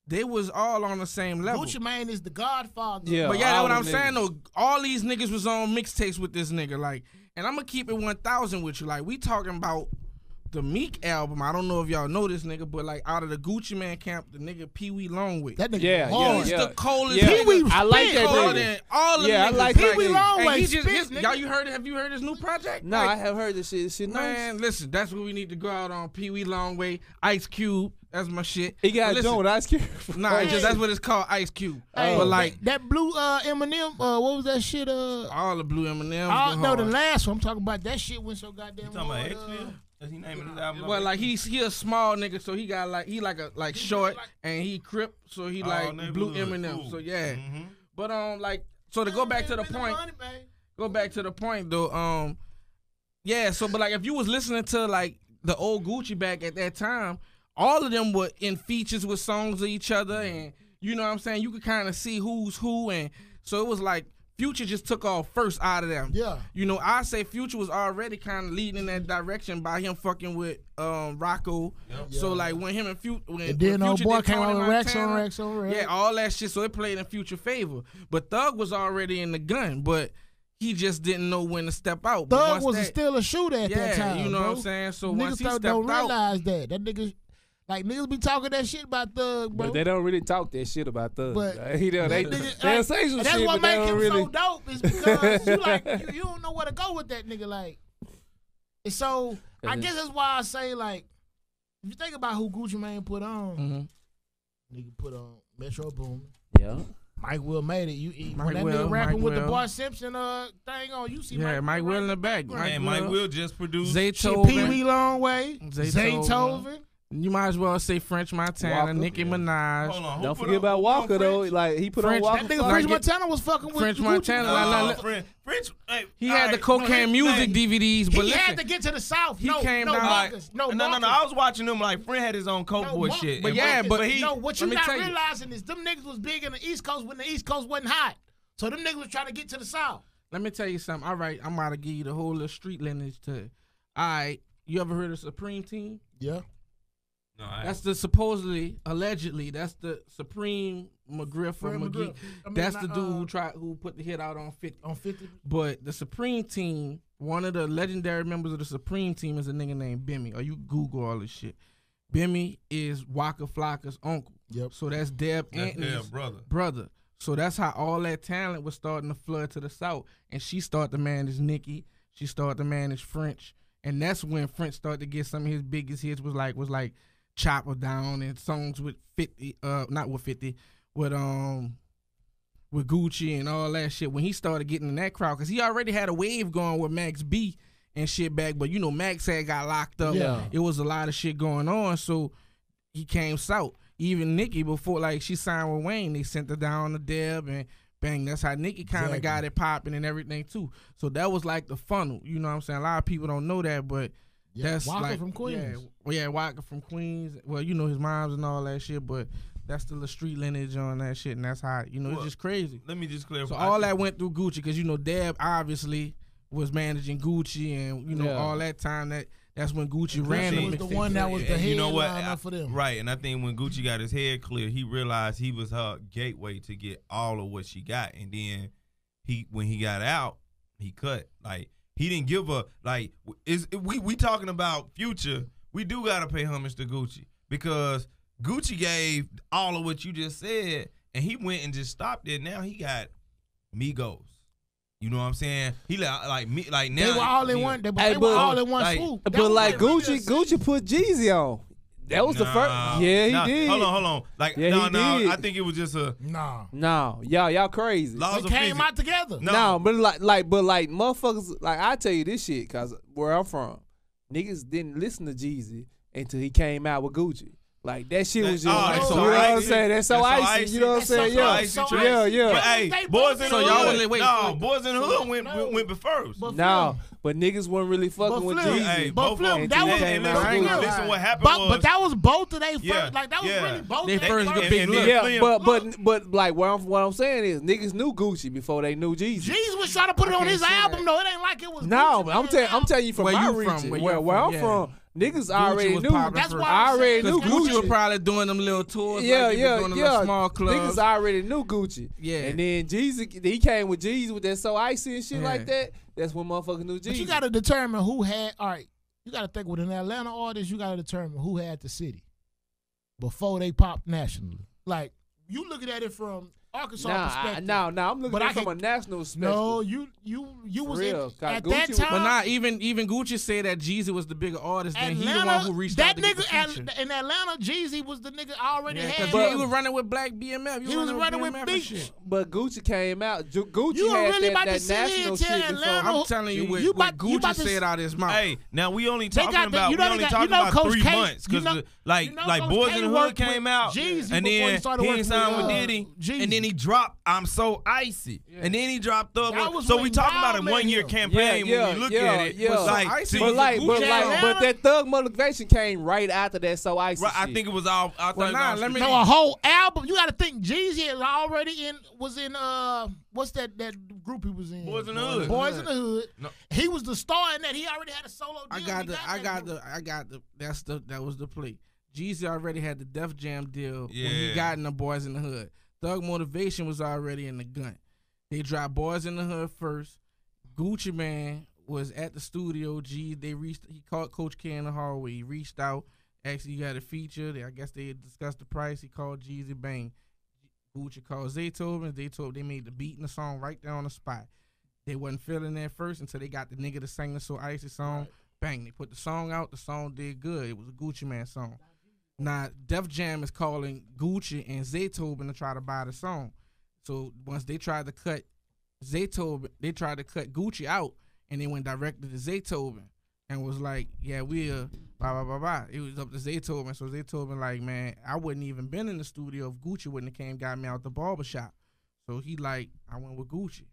They was all on the same level. Gucci Mane is the godfather. Yeah, but yeah, that's what I'm saying though. All these niggas was on mixtapes with this nigga, like, and I'm gonna keep it 1,000 with you. Like, we talking about the Meek album, I don't know if y'all know this nigga, but like out of the Gucci Man camp, the nigga Pee Wee Longway. That nigga hard. He's the coldest Yeah. Pee Wee nigga. I like that Colder nigga. than all the Yeah, I niggas. like Pee that Wee nigga. Longway. And he just, spit, y'all, nigga. have you heard his new project? No, I have heard this shit. Shit, Man, listen, that's what we need to go out on. Pee Wee Longway, Ice Cube. That's my shit. he got But a joint with Ice Cube. Nah, it's just, that's what it's called, Ice Cube. Hey, But like that blue Eminem, what was that shit? all the blue M&Ms. No, the last one I'm talking about. That shit went so goddamn You talking about hard. X-Field? Is he naming his album? Well, like he a small nigga, so he got like short and he crip, so he like blue neighborhood, Eminem. cool. So yeah. Mhm. But like so to go back to the point. Go back to the point though. Yeah. So but like if you was listening to like the old Gucci back at that time, all of them were in features with songs of each other, and you know what I'm saying. You could kind of see who's who, and so it was like Future just took off first out of them. Yeah. You know, I say Future was already kind of leading in that direction by him fucking with Rocco. Yep. So like when him and Future, And then old boy came out with Rex on Montana, Rex on Rex. yeah, all that shit. So it played in Future favor. But Thug was already in the gun, but he just didn't know when to step out. But Thug once was still a shooter at that yeah, time. you know bro. what I'm saying. So Niggas once he stepped don't out, realize that niggas. Like, niggas be talking that shit about Thug, bro. But they don't really talk that shit about Thug. But They nigga, they'll say some and that's shit, what but they make don't him really. so dope is because you like you don't know where to go with that nigga. Like, and so I guess that's why I say like, if you think about who Gucci Mane put on, nigga put on Metro Boomin. Yeah. Mike Will made it. When Mike that Will, nigga rapping Mike with the Will. Bart Simpson thing on, you see yeah, Mike Will in the back. And Mike Will just produced. Shit, Zaytoven. Pee Wee Longway, Zaytoven. Zaytoven. You might as well say French Montana, Walker. Nicki Minaj. Hold on. who Don't put forget on- about who Walker put on though. French? Like he put French- on Walker. That nigga Fly. French Like, Montana was fucking with French Gucci. Montana, like, French. Hey, He all had the right, cocaine music hey, DVDs, but He had to listen, get to the South. He no, came no down like- Marcus. No, No. Marcus. I was watching them like Friend had his own Coke No, boy Marcus. shit. But And yeah, Marcus- but he. No, what you let me not tell you. realizing is them niggas was big in the East Coast when the East Coast wasn't hot. So them niggas was trying to get to the South. let me tell you something. All right, I'm about to give you the whole little street lineage to. All right, you ever heard of Supreme Team? Yeah. No, That's the allegedly, that's the Supreme McGriff or Fred McGee. McGriff. I mean, That's the not, dude who put the hit out on 50. on 50. But the Supreme Team, one of the legendary members of the Supreme Team is a nigga named Bimmy. Or you Google all this shit. Bimmy is Waka Flocka's uncle. Yep. So that's Deb That's their Antony's brother. So that's how all that talent was starting to flood to the South. And she started to manage Nicki. She started to manage French. And that's when French started to get some of his biggest hits was like Chopper Down and songs with 50, not with 50, with Gucci and all that shit. When he started getting in that crowd, because he already had a wave going with Max B and shit back, but you know Max had got locked up. Yeah. It was a lot of shit going on, so he came south. Even Nicki, before like she signed with Wayne, they sent her down to Deb and bang. That's how Nicki kind of got it popping and everything too. So that was like the funnel. You know what I'm saying? A lot of people don't know that, but that's Walker like from Queens. Yeah, Walker from Queens. Well, you know his moms and all that shit, but that's still a street lineage on that shit, and that's how it's just crazy. Let me just clarify. So all that went through Gucci because Deb obviously was managing Gucci, and all that time that's when Gucci ran was the one that was the And you know what? headliner for them. Right, and I think when Gucci got his head clear, he realized he was her gateway to get all of what she got, and then when he got out, he cut. Like he didn't give a like. We talking about Future? We do gotta pay homage to Gucci because Gucci gave all of what you just said, and he went and just stopped it. Now he got Migos. You know what I'm saying? He like me like now. They were all in one. They Hey, were but- all in one like- swoop. But That was like really Gucci put Jeezy on. That was the first. Yeah, he did. Hold on. Like Yeah, no, he did. I think it was just a Nah. No, y'all crazy. laws They of came physics. out together. No. But like motherfuckers, like I tell you this shit, cause where I'm from, niggas didn't listen to Jeezy until he came out with Gucci. Like that shit was just, That's you so know what I'm icy. saying? That's so That's so icy. icy. You know what I'm That's saying? so Yeah, icy. So yeah, icy. yeah. But hey, They boys both in So the y'all hood. wait, No, boys in the hood No. went first. But No, Flip, but niggas wasn't really fucking But with Flip, Jeezy. Hey, but both Flip, of them. that was came And out. listen, what happened was. but that was both of they first. Yeah, Like that was yeah. really both. They of first first. the big look. Yeah, but like what I'm saying is niggas knew Gucci before they knew Jeezy. Jeezy was trying to put it on can't his say album that. though. It ain't like it was. No, Gucci but I'm Mane's telling you from Where my you from? region, Where you where I'm from? from, niggas already was knew. popping That's first. why I already knew Because Gucci was Gucci. probably doing them little tours. Yeah, like he was doing them little small clubs. Niggas already knew Gucci. Yeah. And then Jeezy, he came with Jeezy with that So Icy and shit Yeah. like that. That's when motherfuckers knew Jeezy. But you got to determine who had. All right, you got to think with an Atlanta artist, you got to determine who had the city before they popped nationally. Like, you looking at it from Arkansas perspective. I'm looking at it from a national perspective. No, you was real, at Gucci that was- time. But not even Gucci said that Jeezy was the bigger artist than he the one who reached that out to get the nigga feature. in Atlanta, Jeezy was the nigga already had. Because he was running with Black BMF. He was running with BMF and Beach. shit. But Gucci came out. Gucci You had really about that to sit here national and tell shit before. Atlanta- I'm telling you what, You what about- you Gucci about to- said out his mouth. Hey, now we only They talking got the- about you know they got- talking you know about Coach 3 K, months because you know like Coach Boys K in the Hood worked came with out Jeezy and before he then started he working ain't signed with, with Diddy Jeezy. and then he dropped I'm So Icy and then he dropped That Thug. was So when we talking about a Dog let 1-year him. campaign when we look at it. Yeah. Like, see, But Atlanta- that Thug Motivation came right after that. So icy. right, I shit. think it was all. I Well, thought nah, it was let me- all No, a whole album. You got to think Jeezy is already was in what's that group he was in? Boys in the Hood. Boys in the Hood. No. He was the star in that. He already had a solo deal. That was the play. Jeezy already had the Def Jam deal when he Yeah. got in the Boys in the Hood. Thug Motivation was already in the gun. They dropped Boys in the Hood first. Gucci Man was at the studio. He called Coach K in the hallway. He reached out. Actually, you got a feature. I guess they had discussed the price. He called Jeezy, bang. Gucci called Zaytoven. They made the beat and the song right there on the spot. They wasn't feeling that first until they got the nigga to sing the So Icy song. Right. Bang, they put the song out. The song did good. It was a Gucci Man song. Now, Def Jam is calling Gucci and Zaytoven to try to buy the song. So once they tried to cut Zaytoven, they tried to cut Gucci out, and they went directly to Zaytoven and was like, yeah, we'll blah, blah, blah, blah. It was up to Zaytoven. So Zaytoven like, man, I wouldn't even been in the studio if Gucci wouldn't have came got me out the barbershop. So he like, I went with Gucci.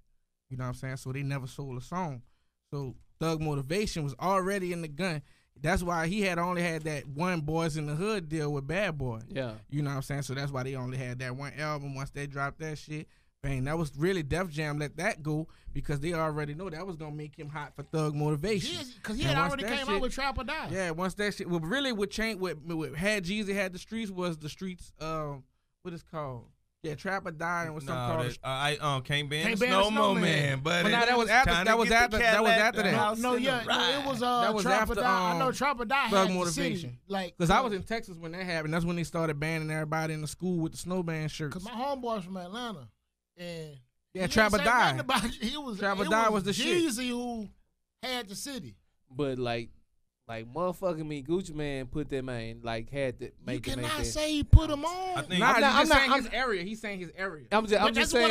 You know what I'm saying? So they never sold a song. So Thug Motivation was already in the gun. That's why he only had that one Boys in the Hood deal with Bad Boy. Yeah. You know what I'm saying? So that's why they only had that one album. Once they dropped that shit, bang, that was really Def Jam let that go because they already know that was going to make him hot for Thug Motivation. Because he had already came out with Trap or Die. Yeah, once that shit, well, really what changed, what had Jeezy had the streets was the streets, what it's called? Yeah, Trap or Die and was something called. Can't Ban the Snowman, but nah, that was after that. No, was Trap or after Die. I know Trap or Die Thug had Motivation. the city. Like, because I was in Texas when that happened. That's when they started banning everybody in the school with the snowman shirts. Because my homeboy's from Atlanta, and yeah, Trap or Die. Trap or Die was the shit. Jeezy who had the city. But like motherfucking me, Gucci Man put that man had to make. You cannot that. say he put him on. I'm saying his area. He's saying his area. I'm just saying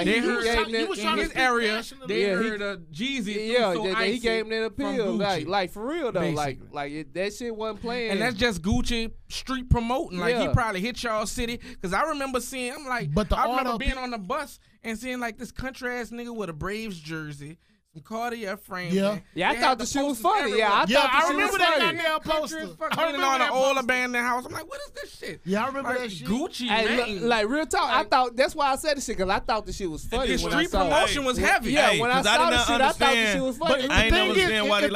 they heard in his area. They heard Jeezy. Yeah, he gave him that appeal. Like for real though. Basically. That shit wasn't playing. And that's just Gucci street promoting. Like he Yeah. probably hit y'all city. Because I remember seeing. I'm like, I remember being on the bus and seeing like this country ass nigga with a Braves jersey. Cartier frame. Yeah, I thought the shit was funny. I thought remember that goddamn poster. I remember on the old abandoned house. I'm like, what is this shit? Yeah, I remember that shit. Gucci, Hey, like real talk, I thought that's why I said this shit because I thought the shit was funny. The When street I saw promotion it. was heavy. Yeah, when I saw the shit, I thought the understand. shit was But funny. the I ain't thing never is, seen why they if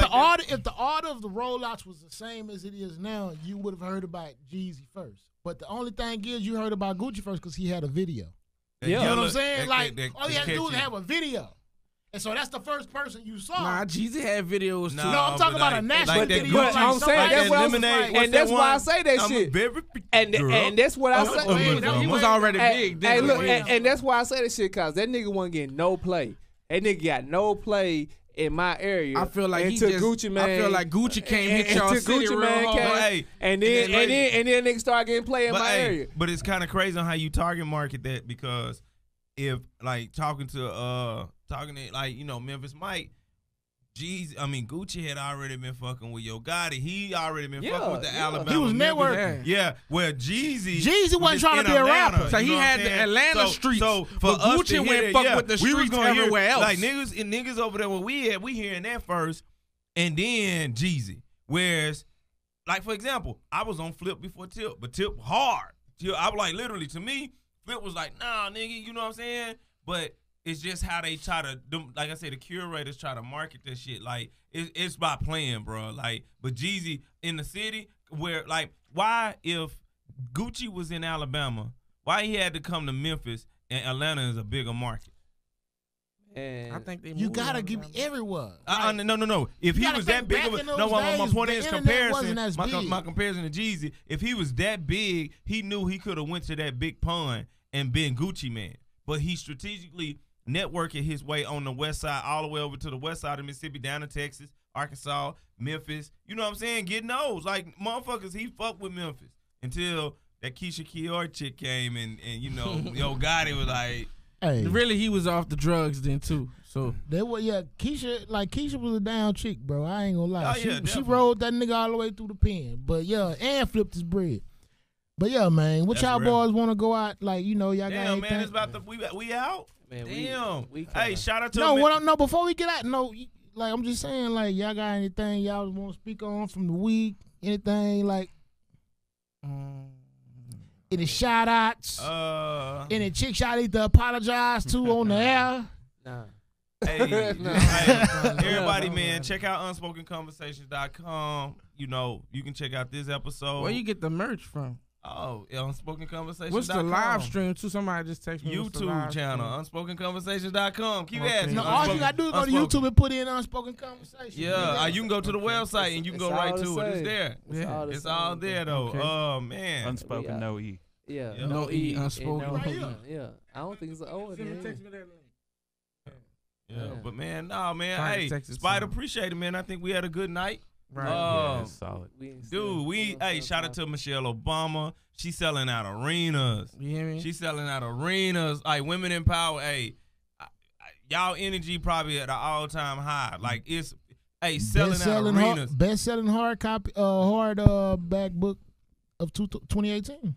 the order of the rollouts was the same as it is now, you would have heard about Jeezy first. But the only thing is, you heard about Gucci first because he had a video. Yeah. You know what I'm saying? All you had to do was have a video. And so that's the first person you saw. Nah, Jeezy had videos too. No, I'm talking about a national video. But I'm saying that's what I was and that's why I say that shit. And that's what I say. He was already big. Hey, look, and that's why I say that shit because that nigga wasn't getting no play. That nigga got no play in my area. I feel like Gucci Man. I feel like Gucci came hit y'all city Gucci real Man hard. came, and then niggas start getting play in my area. But it's kind of crazy on how you target market that because if like talking to Memphis Mike, Gucci had already been fucking with Yo Gotti. He already been fucking with the Alabama. He was Memphis. networking. Yeah, where Jeezy wasn't trying to be a rapper. So he had the Atlanta streets. So for Gucci went fuck with the streets everywhere else. Like niggas over there where we hearing that first, and then Jeezy. Whereas, like for example, I was on Flip before Tip, but Tip hard. I was like literally to me, Flip was like, nah, nigga, you know what I'm saying? But it's just how they try to, like I said, the curators try to market this shit. Like, it's by playing, bro. Like, but Jeezy in the city, where, like, why if Gucci was in Alabama, why he had to come to Memphis and Atlanta is a bigger market? And I think they You moved gotta on give down me everywhere. No. If he gotta was that think big back of a in those no, my days, point the is internet comparison. wasn't as big. My comparison to Jeezy. If he was that big, he knew he could have went to that big pond and been Gucci Man. But he strategically networking his way on the west side, all the way over to the west side of Mississippi, down to Texas, Arkansas, Memphis. You know what I'm saying? Getting those. Like, motherfuckers, he fucked with Memphis until that Keisha Kior chick came and you know, Yo Gotti was like, Hey, Really, he was off the drugs then too. So they were Keisha was a down chick, bro. I ain't gonna lie. Oh, yeah, she definitely. rolled that nigga all the way through the pen. But yeah, and flipped his bread. But yeah, man, what That's y'all real. boys want to go out? Like, you know, y'all got damn, man, anything? it's about we out? Man, Damn. we Hey, kinda- shout out to No, him. no. Before we get out, no, like I'm just saying, like y'all got anything y'all want to speak on from the week? Anything like any shout outs? Any chicks y'all need to apologize to on the air? Nah. Hey, No. hey, everybody, man, check out UnspokenConversations.com. You know, you can check out this episode. where you get the merch from? Oh, UnspokenConversations.com. What's the live stream too? Somebody just text me. what's the YouTube live channel, stream? UnspokenConversations.com. Keep Okay. asking. No, all you gotta do is go to YouTube and put in Unspoken Conversation. Yeah, you can go to the website and you can It's go right all the to it. It's same. there. Yeah. It's all there though. Okay. Oh man. Unspoken, Yeah. no E. Yeah. Yeah. No E, and unspoken. Right no here. Yeah. I don't think it's an O in there. Yeah, Yeah. but man, nah, man. Trying to Hey, text it Spider, to him. appreciate it, man. I think we had a good night. Right. Oh. Yeah, it's solid. Dude, shout out to Michelle Obama. She's selling out arenas. You hear me? She's selling out arenas. Like, women in power. Hey, y'all energy probably at an all-time high. Like, it's, selling out arenas. Best-selling hard copy, back book of 2018.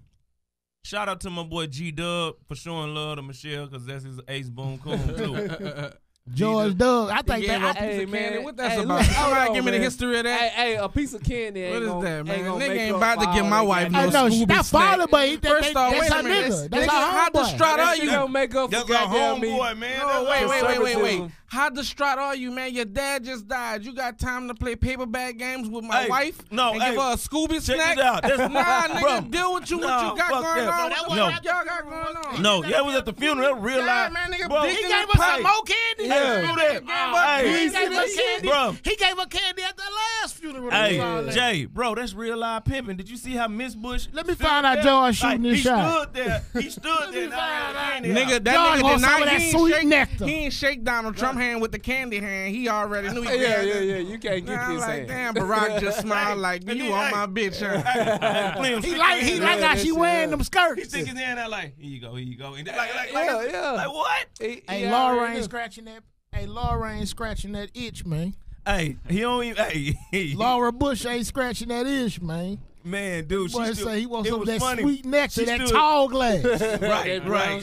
Shout out to my boy G-Dub for showing love to Michelle because that's his Ace Boone Coon, too. George Doug, I think Yeah, that. Hey, Candy, man. what that's Hey, about? look, Somebody hold on, give me the man. history of that. Hey, a piece of candy ain't What is gonna, that, man? gonna Nigga make ain't up about to for give all my that wife goddamn- no I know, Scooby not snack. father, but First off, that's wait a our minute. nigga. That's Nigga, our how homeboy. distraught That are shit you? don't make up for That's our goddamn me. homeboy, man. No, That's wait. our- conservatism. How distraught are you, man? Your dad just died. You got time to play paper bag games with my Hey, wife? no, and hey, give her a Scooby check snack? this out. That's- Nah, nigga, Bro, deal with what you no, got fuck going that. on. that What wasn't No. at the y'all got funeral. going on? No, that was at the funeral. That real Yeah, life. man, nigga, Bro, big He in gave the us pipe. some more candy. Yeah. He Do that. gave us candy. Bro. He gave us candy at the last funeral. Hey, All that. Jay, bro, that's real live pimping. Did you see how Miss Bush? Let me stood find out there? George shooting his he shot. stood there. He stood there. me find out. Nigga, that George nigga want did some not. of that He sweet ain't shake. nectar. He ain't shake Donald Trump hand with the candy hand. He already knew he Yeah, had yeah, it. yeah. You can't get Nah, I'm this like, hand. damn, Barack just smiled like and you then, on hey, my bitch. Huh? He like how she wearing them He skirts. stick his hand out like, here you go, here you go. And Yeah. like what? Hey, Laura ain't scratching that. Hey, Laura ain't scratching that itch, man. Hey, he don't even. Hey, Laura Bush ain't scratching that itch, man. man, dude, Boy she say he wants it some of was that funny. sweet nectar, She that stood- tall glass. Right, right.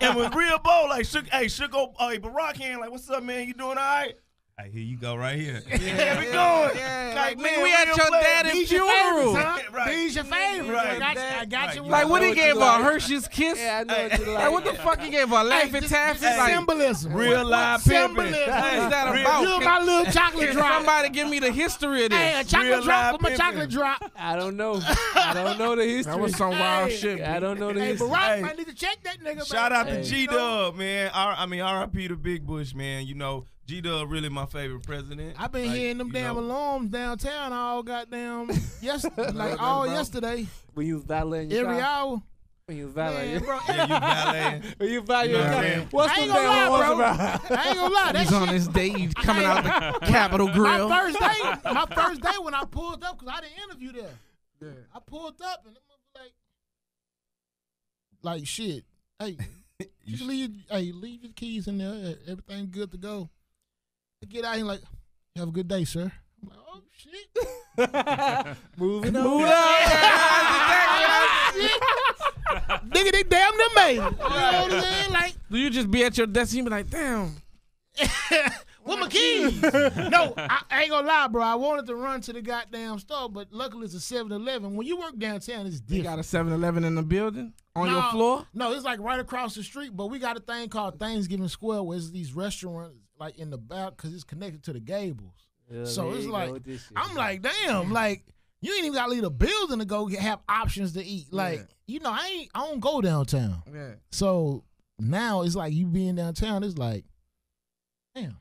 And with real bold, like shook Barack hand, like, what's up, man? You doing all right? Hey, here you go, right here. Yeah, we going. Yeah, Like, like, man, we at real your player. daddy's These your funeral. favorites, huh? Right. These your favorites. Right. I got you. Right. Like, what he what gave you her? like. A Hershey's kiss? Yeah, I know what you Like, like. what the fuck he gave her? A Laffy Taffy? Like, Symbolism. Real live Symbolism. pimping. What Hey, is that real- about? You're my little chocolate can drop. somebody give me the history of this? Hey, a chocolate Real drop live for my pimping. chocolate drop. I don't know. I don't know the history. That was some wild Hey, shit. I don't know the Hey, history. Barack Hey. might need to check that nigga. Shout man. out to Hey. G-Dub, man. R.I.P. to Big Bush, man. You know, G-Dub really my favorite president. I've been Like, hearing them you damn know. alarms downtown all goddamn like all yesterday. When you was valeting your Every car. hour. When you was valeting Man, your bro, Yeah, you valeting. When you valeting You your know what car. I'm saying? What's I the ain't gonna damn lie, horse bro. about? I ain't gonna lie. That He's on his day coming out the Capitol Grill. My first day when I pulled up, because I didn't interview there. Yeah. I pulled up and it was like shit. Hey, just leave your keys in there. Everything good to go. I get out here like, have a good day, sir. I'm like, oh shit. Moving on. Move up. Nigga, they damn near made it. You know what I'm saying? Like, Do you just be at your desk and you be like, damn. with my keys. No, I ain't gonna lie, bro. I wanted to run to the goddamn store, but luckily it's a 7-Eleven. When you work downtown, it's You different. got a 7-Eleven in the building on your floor? No, it's like right across the street, but we got a thing called Thanksgiving Square where it's these restaurants like in the back because it's connected to the Gables. Yeah, So there it's you like, go with this shit. I'm like, damn, like, you ain't even got to leave the building to go have options to eat. Like, Yeah. you know, I don't go downtown. Yeah. So now it's like you being downtown. It's like, damn,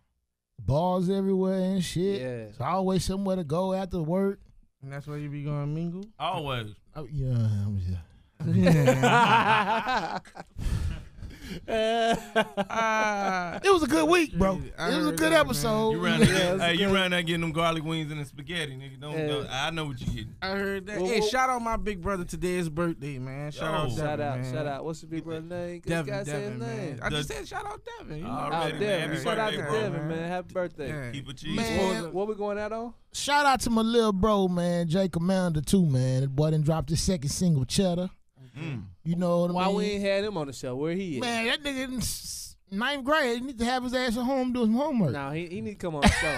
bars everywhere and shit. Yeah. It's always somewhere to go after work. And that's where you be going mingle? Always. Oh, yeah. It was a good week, bro. It was a good episode. You ran there getting them garlic wings and the spaghetti, nigga. Don't, I know what you getting. I heard that. Hey, shout out my big brother. Today is birthday, man. Shout out. What's your big brother name? Devin, man. I just said shout out Devin. Devin. Shout out to Devin, man. Happy birthday. Yeah. Keep it cheese. Man. What we going out on? Shout out to my little bro, man, Jay Commander too, man. That boy done dropped his second single, Cheddar. You know what I mean? Why we ain't had him on the show? Where he at? Man, that nigga in ninth grade. He need to have his ass at home doing some homework. Nah, he need to come on the show.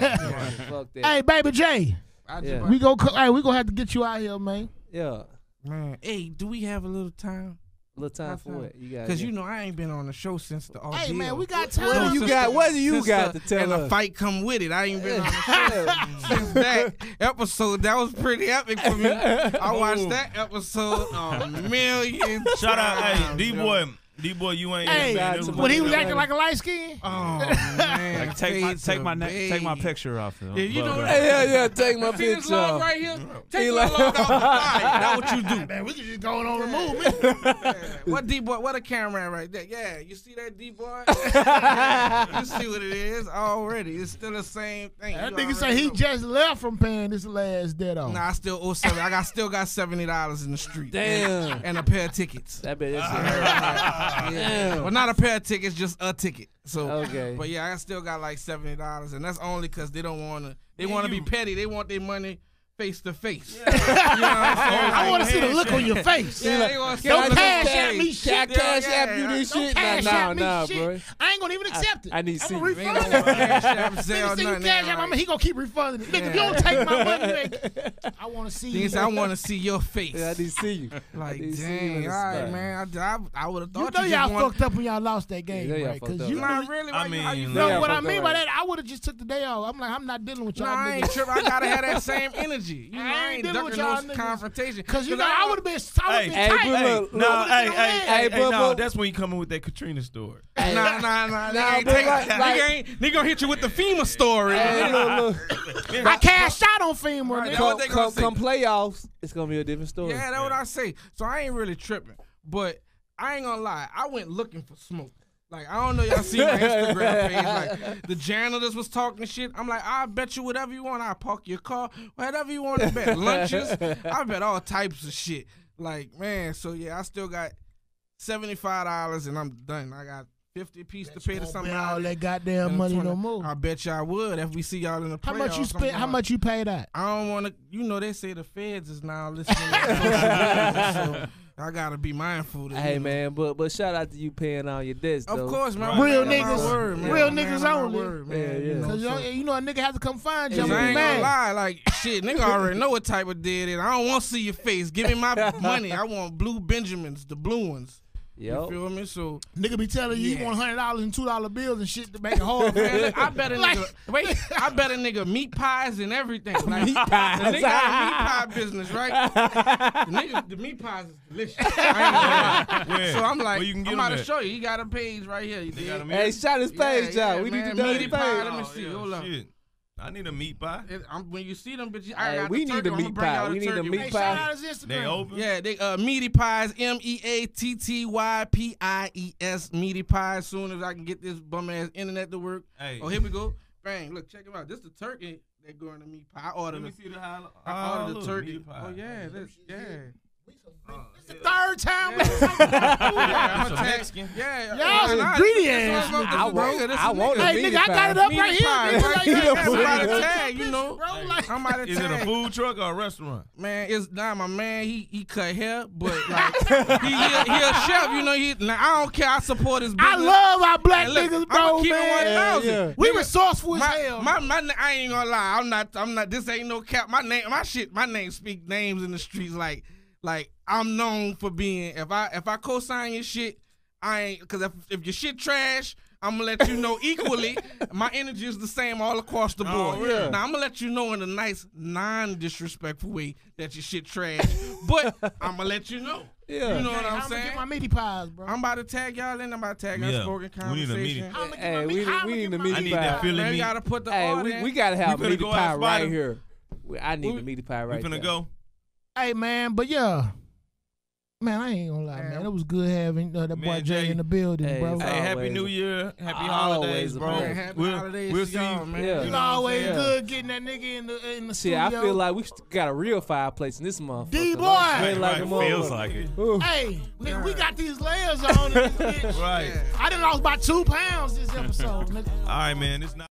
Fuck that. Hey, baby Jay. Yeah. We gonna have to get you out here, man. Yeah. Man, hey, do we have a little time? A little time for what? You got. Because you know I ain't been on the show since the ordeal. Hey, man, we got time. What do you got to tell and us? the fight come with it. I ain't been on the show since that episode. That was pretty epic for me. I watched that episode a million Shout out, hey, times, D-boy, you ain't. Hey, when he was acting like a light skin. Oh man, take my picture off. Yeah, you know that. Yeah, take my See this picture log off. right here? Take the log off the fire. That's what you do. Man, we can just go on remove me. What D-boy? What a camera right there? Yeah, you see that D-boy? You see what it is already. It's still the same thing. That You nigga say already he know. just left from paying this last debt off. Nah, I still owe $7. I still got $70 in the street. Damn. And a pair of tickets. That bet that's Yeah. Well, not a pair of tickets, just a ticket. So, Okay. But yeah, I still got like $70, and that's only because they don't want to. They want to be petty. They want their money face to face. You know what I'm saying? I want to see the look on your face. Yeah, they want to Don't cash at me shit. Can I cash app you this Don't shit? cash Nah, at me shit. bro. I ain't gonna even accept it. I need to see I'm you. gonna Ain't refund no it. cash app, Nigga Zelle, see you nothing. cash app, he gonna keep refunding it. Nigga, if you don't take my money, I want to see you. Nigga say, I want to see your face. Yeah, I need to see you. Like, need to see you in dang, the all right, spot. man. I would have You thought know you y'all just want. fucked up when y'all lost that game, Yeah, y'all right? fucked Because up. you Not know. really. I How mean, you no, No, Yeah, what I fucked mean up by right. that, I would have just took the day off. I'm like, I'm not dealing with y'all Nah, I ain't niggas. tripping. I gotta have that same energy. You know, I I ain't ain't dealing with ducking y'all no niggas. confrontation. Cause you know, I would have been tight. Hey, but look, No, hey, Bubba. no, that's when you come in with that Katrina story. Nah. Nah, Nigga but ain't like- nigga gonna hit you with the FEMA story. Hey, look. I cashed out on FEMA. Right, nigga. that's what they gonna say. Come playoffs, it's gonna be a different story. Yeah, that's what I say. So I ain't really tripping. But I ain't gonna lie, I went looking for smoke. Like, I don't know, y'all see my Instagram page. Like, the janitors was talking shit. I'm like, I'll bet you whatever you want. I'll park your car, whatever you want to bet. Lunches, I bet all types of shit. Like, man, so yeah, I still got $75 and I'm done. I got 50 piece to pay to somebody. all that goddamn money no more. I bet y'all would if we see y'all in the How playoffs. much you spent? How much you paid out? I don't want to, you know, they say the feds is now listening to social media, so I got to be mindful. Hey man, but shout out to you paying all your debts though. Of course, man. Real Man on my niggas. word, man. Real Man niggas on my only. word, man. Yeah, yeah. You know, Cause so- you know a nigga have to come find you. Cause I'm I gonna ain't be gonna mad. lie, like shit, nigga already know what type of deal it is. I don't want to see your face. Give me my money. I want blue Benjamins, the blue ones. You Yo. feel me? So Nigga be telling you Yeah. he want $100 and $2 bills and shit to make it hard. man, look, I bet a Like- nigga. Wait, I bet a nigga meat pies and everything. Like, Meat pies. The nigga got a meat pie business, right? The meat pies is delicious. I ain't gonna lie. Where? So I'm like, Where you can get I'm about them to at? show you. He got a page right here. You They dig? got 'em Hey, shout his page Yeah, out. We need man, to know meaty the pie. page. Let me see. Hold up. Shit. I need a meat pie. When you see them bitches, Hey, I got we the need turkey. the I'ma meat bring pie. out We the need the turkey. meat Hey, pie. shout out his Instagram. They open. Yeah, they meaty pies, MEATTYPIES, meaty pies. As soon as I can get this bum ass internet to work. Hey. Oh, here we go. Bang! Look, check them out. This the turkey that go in the meat pie. I ordered Let me the, see the highlight. I ordered the look, turkey. meat pie. Oh yeah, yeah. It's the third time we Yeah. talking about food. Yeah, Some I'm a Mexican. Yeah, Y'all nah, greedy this ass is what niggas, I'm- bro. this is I want nigga. a Hey, meaty nigga, I got it up Meaty right here. pie, Nigga, right like here. that. Somebody Bro, tag, you know. Bro, like, I'm out of Is it a tag. food truck or a restaurant? Man, it's not my man. He cut hair, but like he a chef. You know, I don't care. I support his business. I love our black And look, niggas, I'ma bro, keep it man. 1,000. Yeah. We Nigga, resourceful as hell. I ain't gonna lie. I'm not. This ain't no cap. My name speak names in the streets. Like I'm known for being. If I co-sign your shit, I ain't. Because if your shit trash, I'm gonna let you know equally. My energy is the same all across the board. yeah. Now I'm gonna let you know in a nice, non-disrespectful way that your shit trash. But I'm gonna let you know. Yeah. You know what I'm gonna saying? get my meaty pies, bro. I'm about to tag y'all in. I'm about to tag Unspoken We need a meeting. Conversation. I'm gonna Hey, get we need the meaty I need pie. that Philly Man, we meat. gotta put the Hey, order we in. gotta have We finna meaty go pie out right spot here. I need the meaty pie right We there. finna go. Hey, man, but yeah. Man, I ain't gonna lie, man. It was good having that boy Man, Jay Jay. in the building, Hey, bro. it's Hey, happy Always. New Year. Happy Always holidays, a bro. pleasure. Happy We'll holidays see to y'all, you. man. Yeah. It's You know what I'm always saying? good getting that nigga in the See, studio. I feel like we got a real fireplace in this motherfucker. D-boy. Like, Right, like a Feels motherfucker. like it. Ooh. Hey, nigga, we got these layers on in this bitch. Right. I done lost about 2 pounds this episode, nigga. All right, man. It's not.